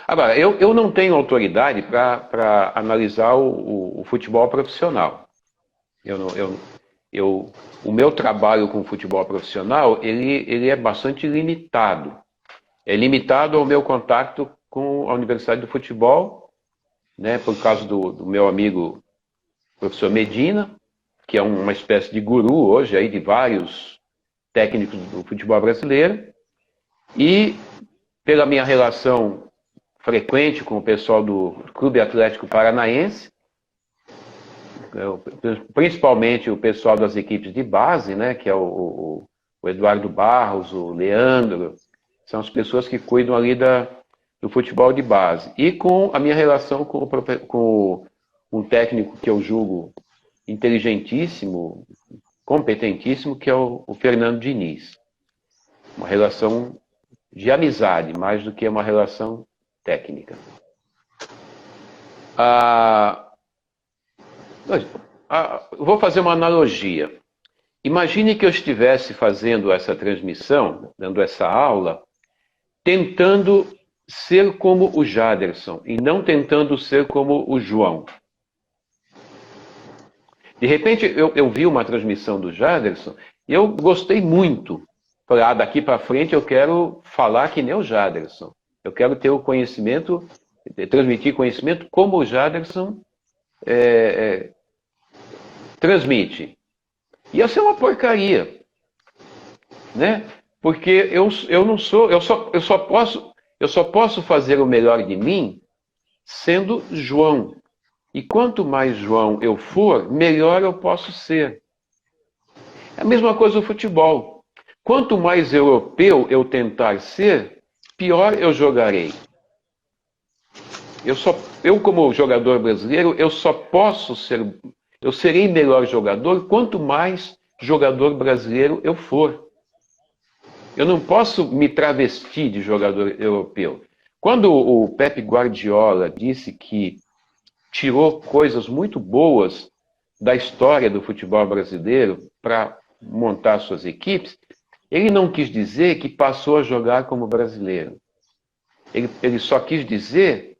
Agora, eu não tenho autoridade para analisar o futebol profissional. O meu trabalho com o futebol profissional, ele é bastante limitado. É limitado ao meu contato com a Universidade do Futebol, né, por causa do meu amigo professor Medina, que é uma espécie de guru hoje aí de vários técnicos do futebol brasileiro, e pela minha relação frequente com o pessoal do Clube Atlético Paranaense, principalmente o pessoal das equipes de base, né, que é o Eduardo Barros, o Leandro, são as pessoas que cuidam ali do futebol de base. E com a minha relação com um técnico que eu julgo inteligentíssimo, competentíssimo, que é o Fernando Diniz. Uma relação de amizade, mais do que uma relação técnica. Vou fazer uma analogia. Imagine que eu estivesse fazendo essa transmissão, dando essa aula, tentando ser como o Jaderson e não tentando ser como o João. De repente, eu vi uma transmissão do Jaderson e eu gostei muito. Falei, daqui para frente eu quero falar que nem o Jaderson. Eu quero ter o conhecimento, transmitir conhecimento como o Jaderson transmite. Ia ser uma porcaria, né? Porque eu não sou, eu só posso fazer o melhor de mim sendo João. E quanto mais João eu for, melhor eu posso ser. É a mesma coisa no futebol. Quanto mais europeu eu tentar ser, pior eu jogarei. Eu como jogador brasileiro, eu serei melhor jogador quanto mais jogador brasileiro eu for. Eu não posso me travestir de jogador europeu. Quando o Pep Guardiola disse que tirou coisas muito boas da história do futebol brasileiro para montar suas equipes, ele não quis dizer que passou a jogar como brasileiro. Ele só quis dizer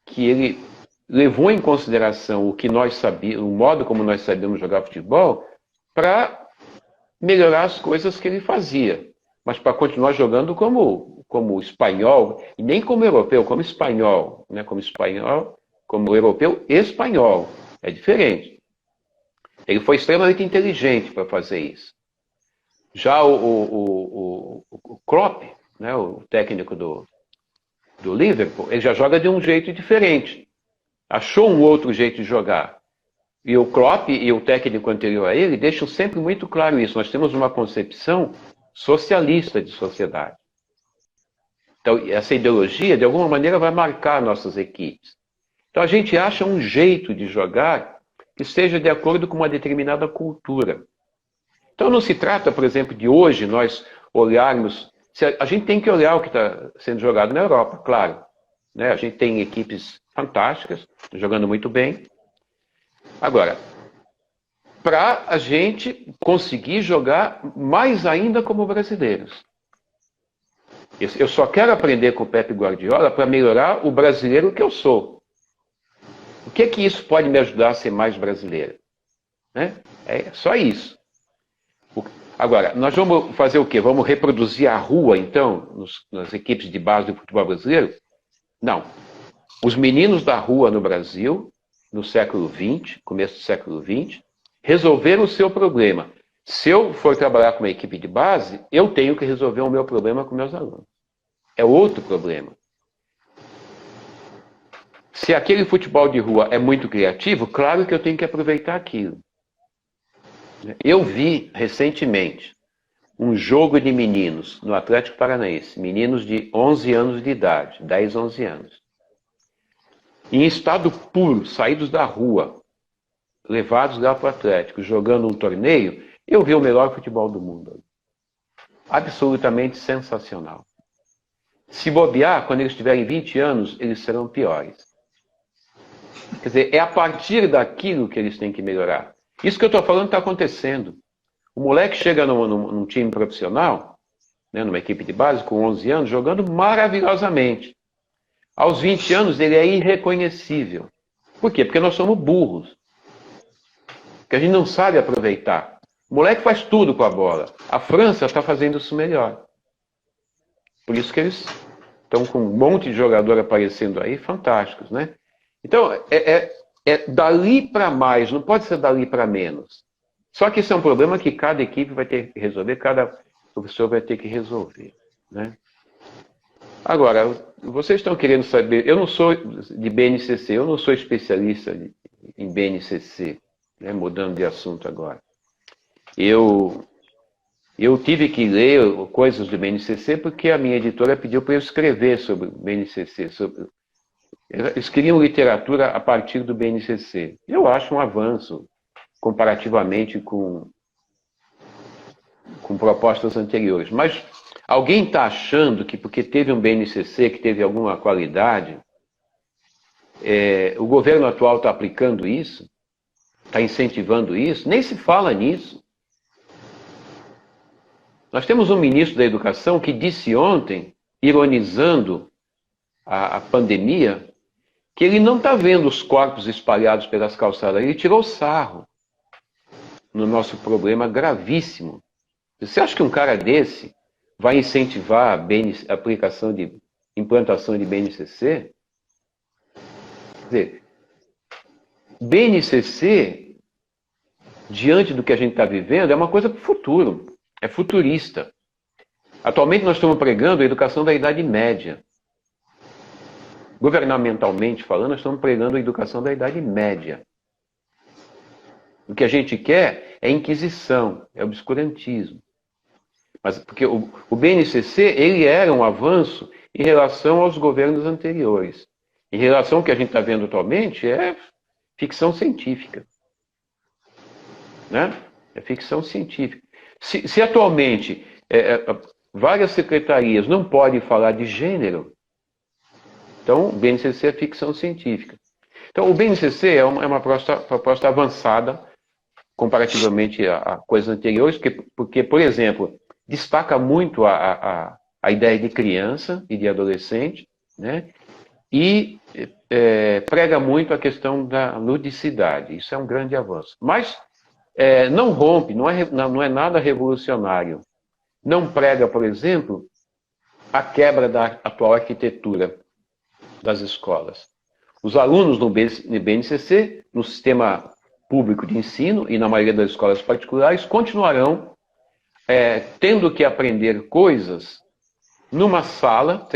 que ele levou em consideração o que nós sabíamos, o modo como nós sabíamos jogar futebol, para melhorar as coisas que ele fazia. Mas para continuar jogando como espanhol, e nem como europeu, como espanhol, né? Como europeu espanhol. É diferente. Ele foi extremamente inteligente para fazer isso. Já o Klopp, né, o técnico do Liverpool, ele já joga de um jeito diferente. Achou um outro jeito de jogar. E o Klopp e o técnico anterior a ele deixam sempre muito claro isso. Nós temos uma concepção socialista de sociedade. Então, essa ideologia, de alguma maneira, vai marcar nossas equipes. Então, a gente acha um jeito de jogar que seja de acordo com uma determinada cultura. Então, não se trata, por exemplo, de hoje nós olharmos... A gente tem que olhar o que está sendo jogado na Europa, claro. Né? A gente tem equipes fantásticas, jogando muito bem. Agora, para a gente conseguir jogar mais ainda como brasileiros. Eu só quero aprender com o Pep Guardiola para melhorar o brasileiro que eu sou. O que é que isso pode me ajudar a ser mais brasileiro? Né? É só isso. Agora, nós vamos fazer o quê? Vamos reproduzir a rua, então, nas equipes de base do futebol brasileiro? Não. Os meninos da rua no Brasil, no século XX, começo do século XX, resolveram o seu problema. Se eu for trabalhar com uma equipe de base, eu tenho que resolver o meu problema com meus alunos. É outro problema. Se aquele futebol de rua é muito criativo, claro que eu tenho que aproveitar aquilo. Eu vi recentemente um jogo de meninos no Atlético Paranaense, meninos de 11 anos de idade, 10, 11 anos. em estado puro, saídos da rua, levados lá para o Atlético, jogando um torneio, eu vi o melhor futebol do mundo. Absolutamente sensacional. Se bobear, quando eles tiverem 20 anos, eles serão piores. Quer dizer, é a partir daquilo que eles têm que melhorar. Isso que eu estou falando está acontecendo. O moleque chega num time profissional, né, numa equipe de base, com 11 anos, jogando maravilhosamente. Aos 20 anos, ele é irreconhecível. Por quê? Porque nós somos burros. Porque a gente não sabe aproveitar. O moleque faz tudo com a bola. A França está fazendo isso melhor. Por isso que eles estão com um monte de jogador aparecendo aí, fantásticos, né? Então, é dali para mais, não pode ser dali para menos. Só que esse é um problema que cada equipe vai ter que resolver, cada professor vai ter que resolver, né? Agora, vocês estão querendo saber, eu não sou de BNCC, eu não sou especialista em BNCC, né? Mudando de assunto agora. Eu tive que ler coisas do BNCC porque a minha editora pediu para eu escrever sobre o BNCC. Eles queriam literatura a partir do BNCC. Eu acho um avanço comparativamente com propostas anteriores. Mas alguém está achando que porque teve um BNCC que teve alguma qualidade, o governo atual está aplicando isso? Está incentivando isso? Nem se fala nisso. Nós temos um ministro da Educação que disse ontem, ironizando a pandemia, que ele não está vendo os corpos espalhados pelas calçadas. Ele tirou sarro no nosso problema gravíssimo. Você acha que um cara desse vai incentivar a aplicação de implantação de BNCC? Quer dizer, BNCC, diante do que a gente está vivendo, é uma coisa para o futuro. É futurista. Atualmente nós estamos pregando a educação da Idade Média. Governamentalmente falando, nós estamos pregando a educação da Idade Média. O que a gente quer é inquisição, é obscurantismo. Mas porque o BNCC, ele era um avanço em relação aos governos anteriores. Em relação ao que a gente está vendo atualmente, é ficção científica. Né? É ficção científica. Se atualmente várias secretarias não podem falar de gênero, então o BNCC é ficção científica. Então o BNCC é uma proposta avançada comparativamente a coisas anteriores, porque, por exemplo, destaca muito a ideia de criança e de adolescente, né? E prega muito a questão da ludicidade. Isso é um grande avanço. Mas não rompe, não é nada revolucionário. Não prega, por exemplo, a quebra da atual arquitetura das escolas. Os alunos no BNCC, no sistema público de ensino e na maioria das escolas particulares, continuarão tendo que aprender coisas numa sala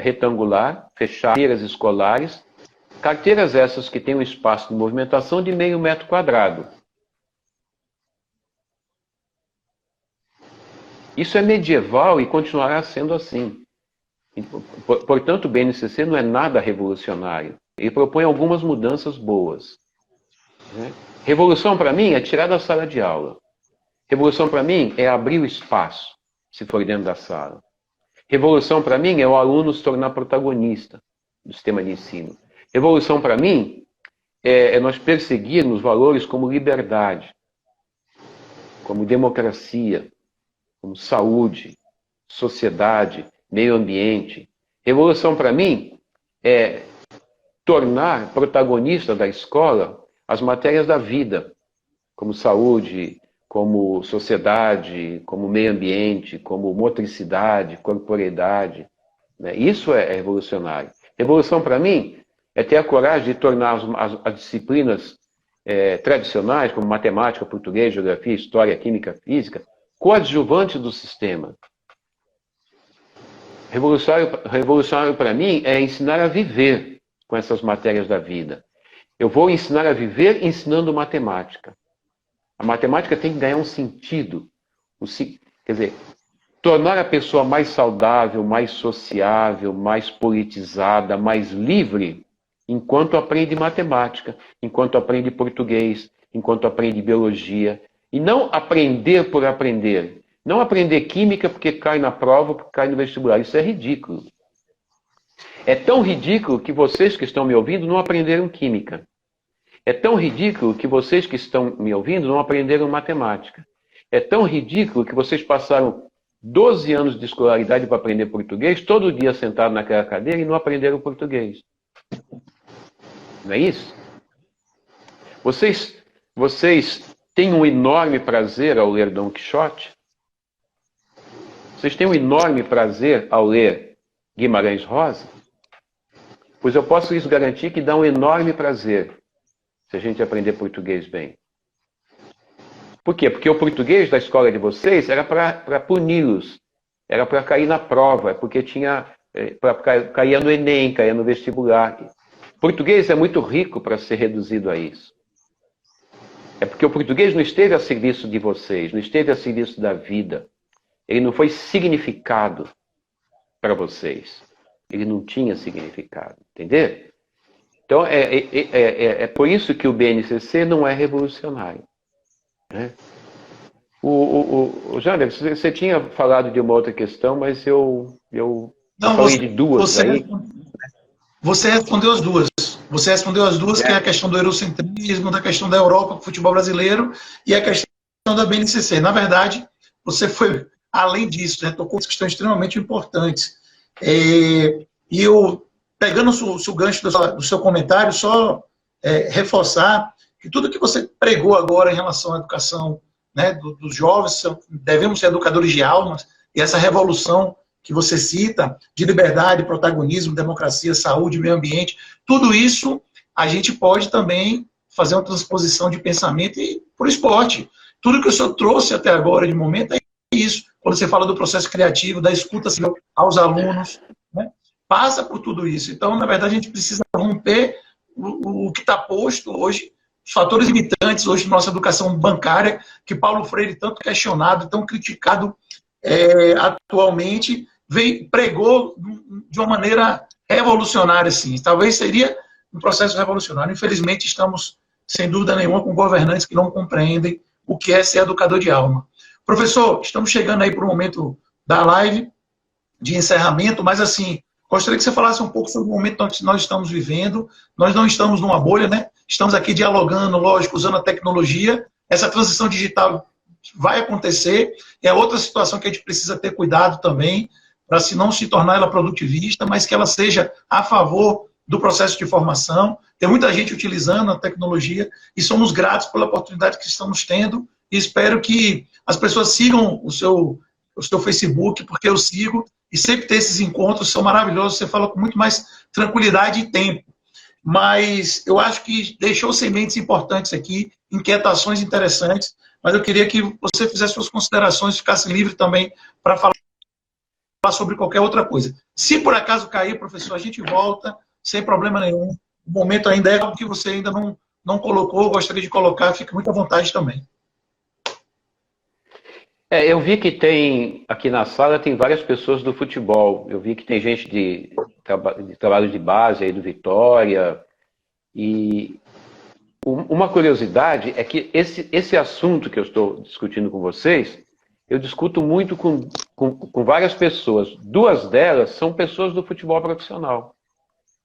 retangular, fechada, carteiras escolares, carteiras essas que têm um espaço de movimentação de meio metro quadrado. Isso é medieval e continuará sendo assim. Portanto, o BNCC não é nada revolucionário. Ele propõe algumas mudanças boas. Né? Revolução, para mim, é tirar da sala de aula. Revolução, para mim, é abrir o espaço, se for dentro da sala. Revolução, para mim, é o aluno se tornar protagonista do sistema de ensino. Revolução, para mim, é nós perseguirmos valores como liberdade, como democracia, como saúde, sociedade, meio ambiente. Revolução, para mim, é tornar protagonista da escola as matérias da vida, como saúde, como sociedade, como meio ambiente, como motricidade, corporeidade. Né? Isso é revolucionário. Revolução, para mim, é ter a coragem de tornar as disciplinas tradicionais, como matemática, português, geografia, história, química, física, coadjuvantes do sistema. Revolucionário para mim é ensinar a viver com essas matérias da vida. Eu vou ensinar a viver ensinando matemática. A matemática tem que ganhar um sentido. Quer dizer, tornar a pessoa mais saudável, mais sociável, mais politizada, mais livre, enquanto aprende matemática, enquanto aprende português, enquanto aprende biologia. E não aprender por aprender. Não aprender química porque cai na prova, porque cai no vestibular. Isso é ridículo. É tão ridículo que vocês que estão me ouvindo não aprenderam química. É tão ridículo que vocês que estão me ouvindo não aprenderam matemática. É tão ridículo que vocês passaram 12 anos de escolaridade para aprender português, todo dia sentado naquela cadeira e não aprenderam português. Não é isso? Vocês têm um enorme prazer ao ler Dom Quixote? Vocês têm um enorme prazer ao ler Guimarães Rosa? Pois eu posso lhes garantir que dá um enorme prazer se a gente aprender português bem. Por quê? Porque o português da escola de vocês era para puni-los, era para cair na prova, porque caía no Enem, caía no vestibular. Português é muito rico para ser reduzido a isso. É porque o português não esteve a serviço de vocês, não esteve a serviço da vida. Ele não foi significado para vocês. Ele não tinha significado, entendeu? Então, é por isso que o BNCC não é revolucionário. Né? Jander, você tinha falado de uma outra questão, mas eu falei de duas aí. Você respondeu as duas. Você respondeu as duas, que é a questão do eurocentrismo, da questão da Europa com o futebol brasileiro e a questão da BNCC. Na verdade, você foi além disso, né? Tocou questões extremamente importantes. E eu, pegando o seu gancho do seu comentário, só reforçar que tudo que você pregou agora em relação à educação, né, dos jovens, devemos ser educadores de almas, e essa revolução que você cita, de liberdade, protagonismo, democracia, saúde, meio ambiente, tudo isso a gente pode também fazer uma transposição de pensamento e por esporte. Tudo que o senhor trouxe até agora, de momento, é isso. Quando você fala do processo criativo, da escuta aos alunos, né, passa por tudo isso. Então, na verdade, a gente precisa romper o que está posto hoje, os fatores limitantes hoje na nossa educação bancária, que Paulo Freire tanto questionado, tão criticado atualmente, pregou de uma maneira revolucionária, assim. Talvez seria um processo revolucionário. Infelizmente, estamos, sem dúvida nenhuma, com governantes que não compreendem o que é ser educador de alma. Professor, estamos chegando aí para o momento da live, de encerramento, mas, assim, gostaria que você falasse um pouco sobre o momento que nós estamos vivendo. Nós não estamos numa bolha, né? Estamos aqui dialogando, lógico, usando a tecnologia. Essa transição digital vai acontecer. É outra situação que a gente precisa ter cuidado também, para não se tornar ela produtivista, mas que ela seja a favor do processo de formação. Tem muita gente utilizando a tecnologia e somos gratos pela oportunidade que estamos tendo e espero que as pessoas sigam o seu Facebook, porque eu sigo, e sempre ter esses encontros, são maravilhosos, você fala com muito mais tranquilidade e tempo. Mas eu acho que deixou sementes importantes aqui, inquietações interessantes, mas eu queria que você fizesse suas considerações, ficasse livre também para falar sobre qualquer outra coisa. Se por acaso cair, professor, a gente volta, sem problema nenhum. O momento ainda é algo que você ainda não colocou, gostaria de colocar, fique muito à vontade também. Eu vi que aqui na sala tem várias pessoas do futebol. Eu vi que tem gente de trabalho de base aí do Vitória. E uma curiosidade é que esse assunto que eu estou discutindo com vocês, eu discuto muito com várias pessoas. Duas delas são pessoas do futebol profissional.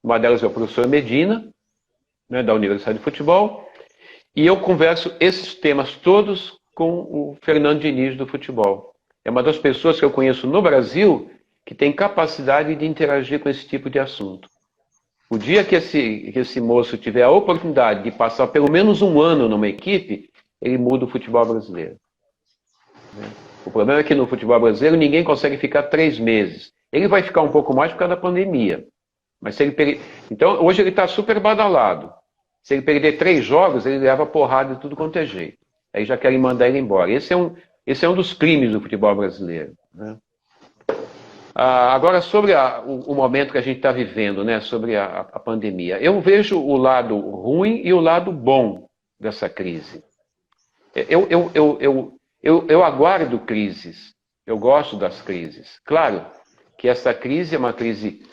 Uma delas é o professor Medina, né, da Universidade de Futebol, e eu converso esses temas todos com o Fernando Diniz do futebol. É uma das pessoas que eu conheço no Brasil que tem capacidade de interagir com esse tipo de assunto. O dia que esse moço tiver a oportunidade de passar pelo menos um ano numa equipe, ele muda o futebol brasileiro. O problema é que no futebol brasileiro ninguém consegue ficar 3 meses. Ele vai ficar um pouco mais por causa da pandemia. Mas se ele Então, hoje ele está super badalado. Se ele perder 3 jogos, ele leva porrada de tudo quanto é jeito. Aí já querem mandar ele embora. Esse é um dos crimes do futebol brasileiro. Né? Agora, sobre o momento que a gente está vivendo, né, sobre a pandemia, eu vejo o lado ruim e o lado bom dessa crise. Eu aguardo crises. Eu gosto das crises. Claro que essa crise é uma crise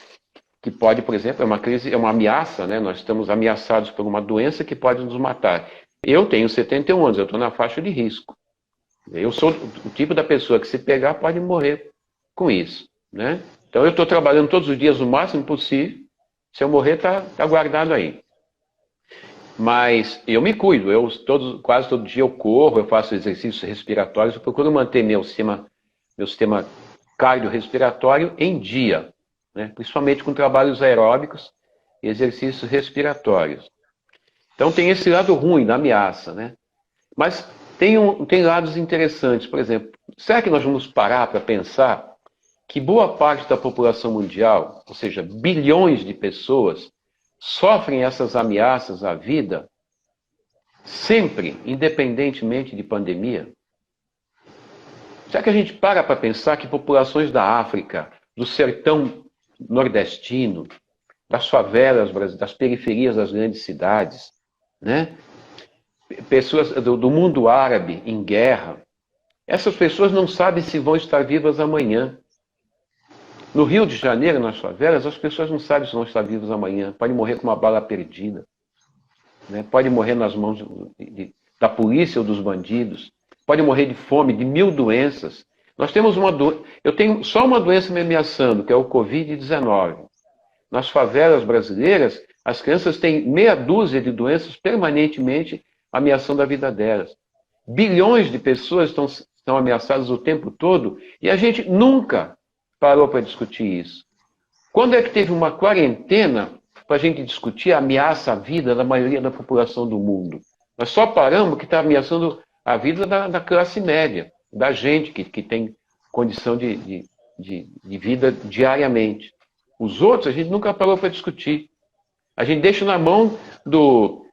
que pode, por exemplo, é uma crise, é uma ameaça, né? Nós estamos ameaçados por uma doença que pode nos matar. Eu tenho 71 anos, eu estou na faixa de risco. Eu sou o tipo da pessoa que, se pegar, pode morrer com isso, né? Então eu estou trabalhando todos os dias o máximo possível. Se eu morrer, tá guardado aí. Mas eu me cuido, quase todo dia eu corro, eu faço exercícios respiratórios, eu procuro manter meu sistema cardiorrespiratório em dia, né? Principalmente com trabalhos aeróbicos e exercícios respiratórios. Então tem esse lado ruim da ameaça, né? Mas tem lados interessantes. Por exemplo, será que nós vamos parar para pensar que boa parte da população mundial, ou seja, bilhões de pessoas, sofrem essas ameaças à vida sempre, independentemente de pandemia? Será que a gente para pensar que populações da África, do sertão nordestino, das favelas, das periferias das grandes cidades, né? Pessoas do mundo árabe em guerra, essas pessoas não sabem se vão estar vivas amanhã. No Rio de Janeiro, nas favelas, as pessoas não sabem se vão estar vivas amanhã. Pode morrer com uma bala perdida, né? Pode morrer nas mãos da polícia ou dos bandidos. Pode morrer de fome, de 1000 doenças. Nós temos eu tenho só uma doença me ameaçando, que é o Covid-19. Nas favelas brasileiras, as crianças têm meia dúzia de doenças permanentemente ameaçando a vida delas. Bilhões de pessoas estão ameaçadas o tempo todo e a gente nunca parou para discutir isso. Quando é que teve uma quarentena para a gente discutir a ameaça à vida da maioria da população do mundo? Nós só paramos que está ameaçando a vida da classe média, da gente que tem condição de vida diariamente. Os outros a gente nunca parou para discutir. A gente deixa na mão do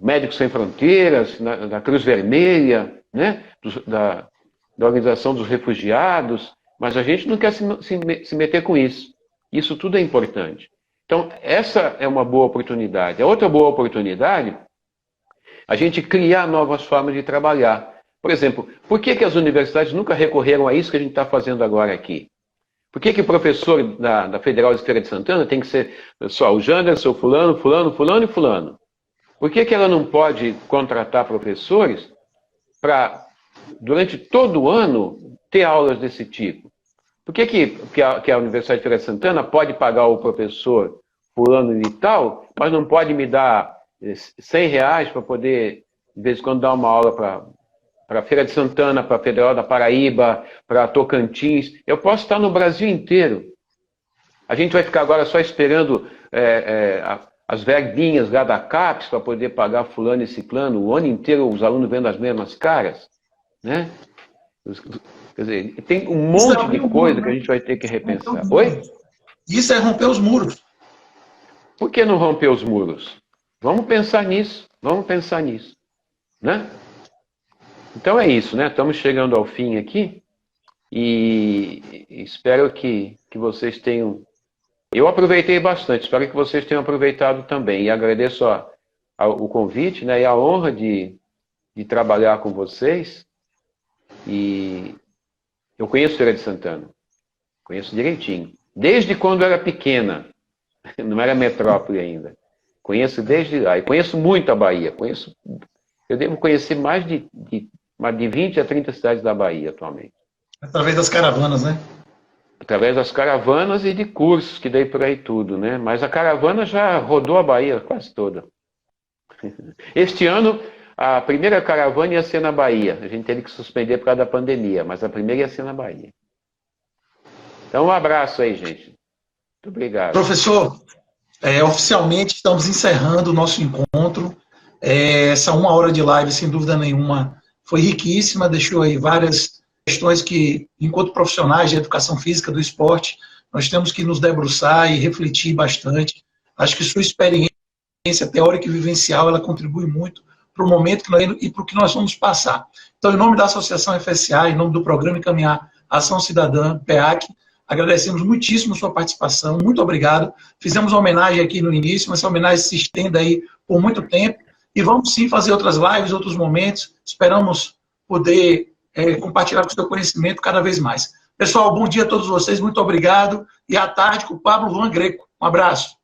Médicos Sem Fronteiras, da Cruz Vermelha, né? da Organização dos Refugiados, mas a gente não quer se meter com isso. Isso tudo é importante. Então, essa é uma boa oportunidade. A outra boa oportunidade, a gente criar novas formas de trabalhar. Por exemplo, por que as universidades nunca recorreram a isso que a gente está fazendo agora aqui? Por que o professor da Federal de Feira de Santana tem que ser só o Janderson, fulano, fulano, fulano e fulano? Por que ela não pode contratar professores para, durante todo o ano, ter aulas desse tipo? Por que a Universidade de Feira de Santana pode pagar o professor fulano e tal, mas não pode me dar R$100 para poder, de vez em quando, dar uma aula para Feira de Santana, para a Federal da Paraíba, para Tocantins? Eu posso estar no Brasil inteiro. A gente vai ficar agora só esperando as verbinhas lá da CAPES para poder pagar fulano e ciclano, o ano inteiro os alunos vendo as mesmas caras, né? Quer dizer, tem um monte de coisa que a gente vai ter que repensar. Oi? Isso é romper os muros. Por que não romper os muros? Vamos pensar nisso, né? Então é isso, né? Estamos chegando ao fim aqui e espero que vocês tenham... Eu aproveitei bastante, espero que vocês tenham aproveitado também. E agradeço o convite, né, e a honra de trabalhar com vocês. E eu conheço Feira de Santana, conheço direitinho. Desde quando eu era pequena, não era metrópole ainda. Conheço desde lá. E conheço muito a Bahia. Eu devo conhecer mais de 20 a 30 cidades da Bahia atualmente. Através das caravanas, né? Através das caravanas e de cursos, que dei por aí tudo, né? Mas a caravana já rodou a Bahia quase toda. Este ano, a primeira caravana ia ser na Bahia. A gente teve que suspender por causa da pandemia, mas a primeira ia ser na Bahia. Então, um abraço aí, gente. Muito obrigado. Professor, oficialmente estamos encerrando o nosso encontro. Essa 1 hora de live, sem dúvida nenhuma, foi riquíssima, deixou aí várias questões que, enquanto profissionais de educação física, do esporte, nós temos que nos debruçar e refletir bastante. Acho que sua experiência teórica e vivencial, ela contribui muito para o momento e para o que nós vamos passar. Então, em nome da Associação FSA, em nome do Programa Encaminhar Ação Cidadã, PEAC, agradecemos muitíssimo sua participação, muito obrigado. Fizemos uma homenagem aqui no início, mas essa homenagem se estende aí por muito tempo, e vamos sim fazer outras lives, outros momentos, esperamos poder compartilhar com o seu conhecimento cada vez mais. Pessoal, bom dia a todos vocês, muito obrigado. E à tarde com o Pablo Van Greco. Um abraço.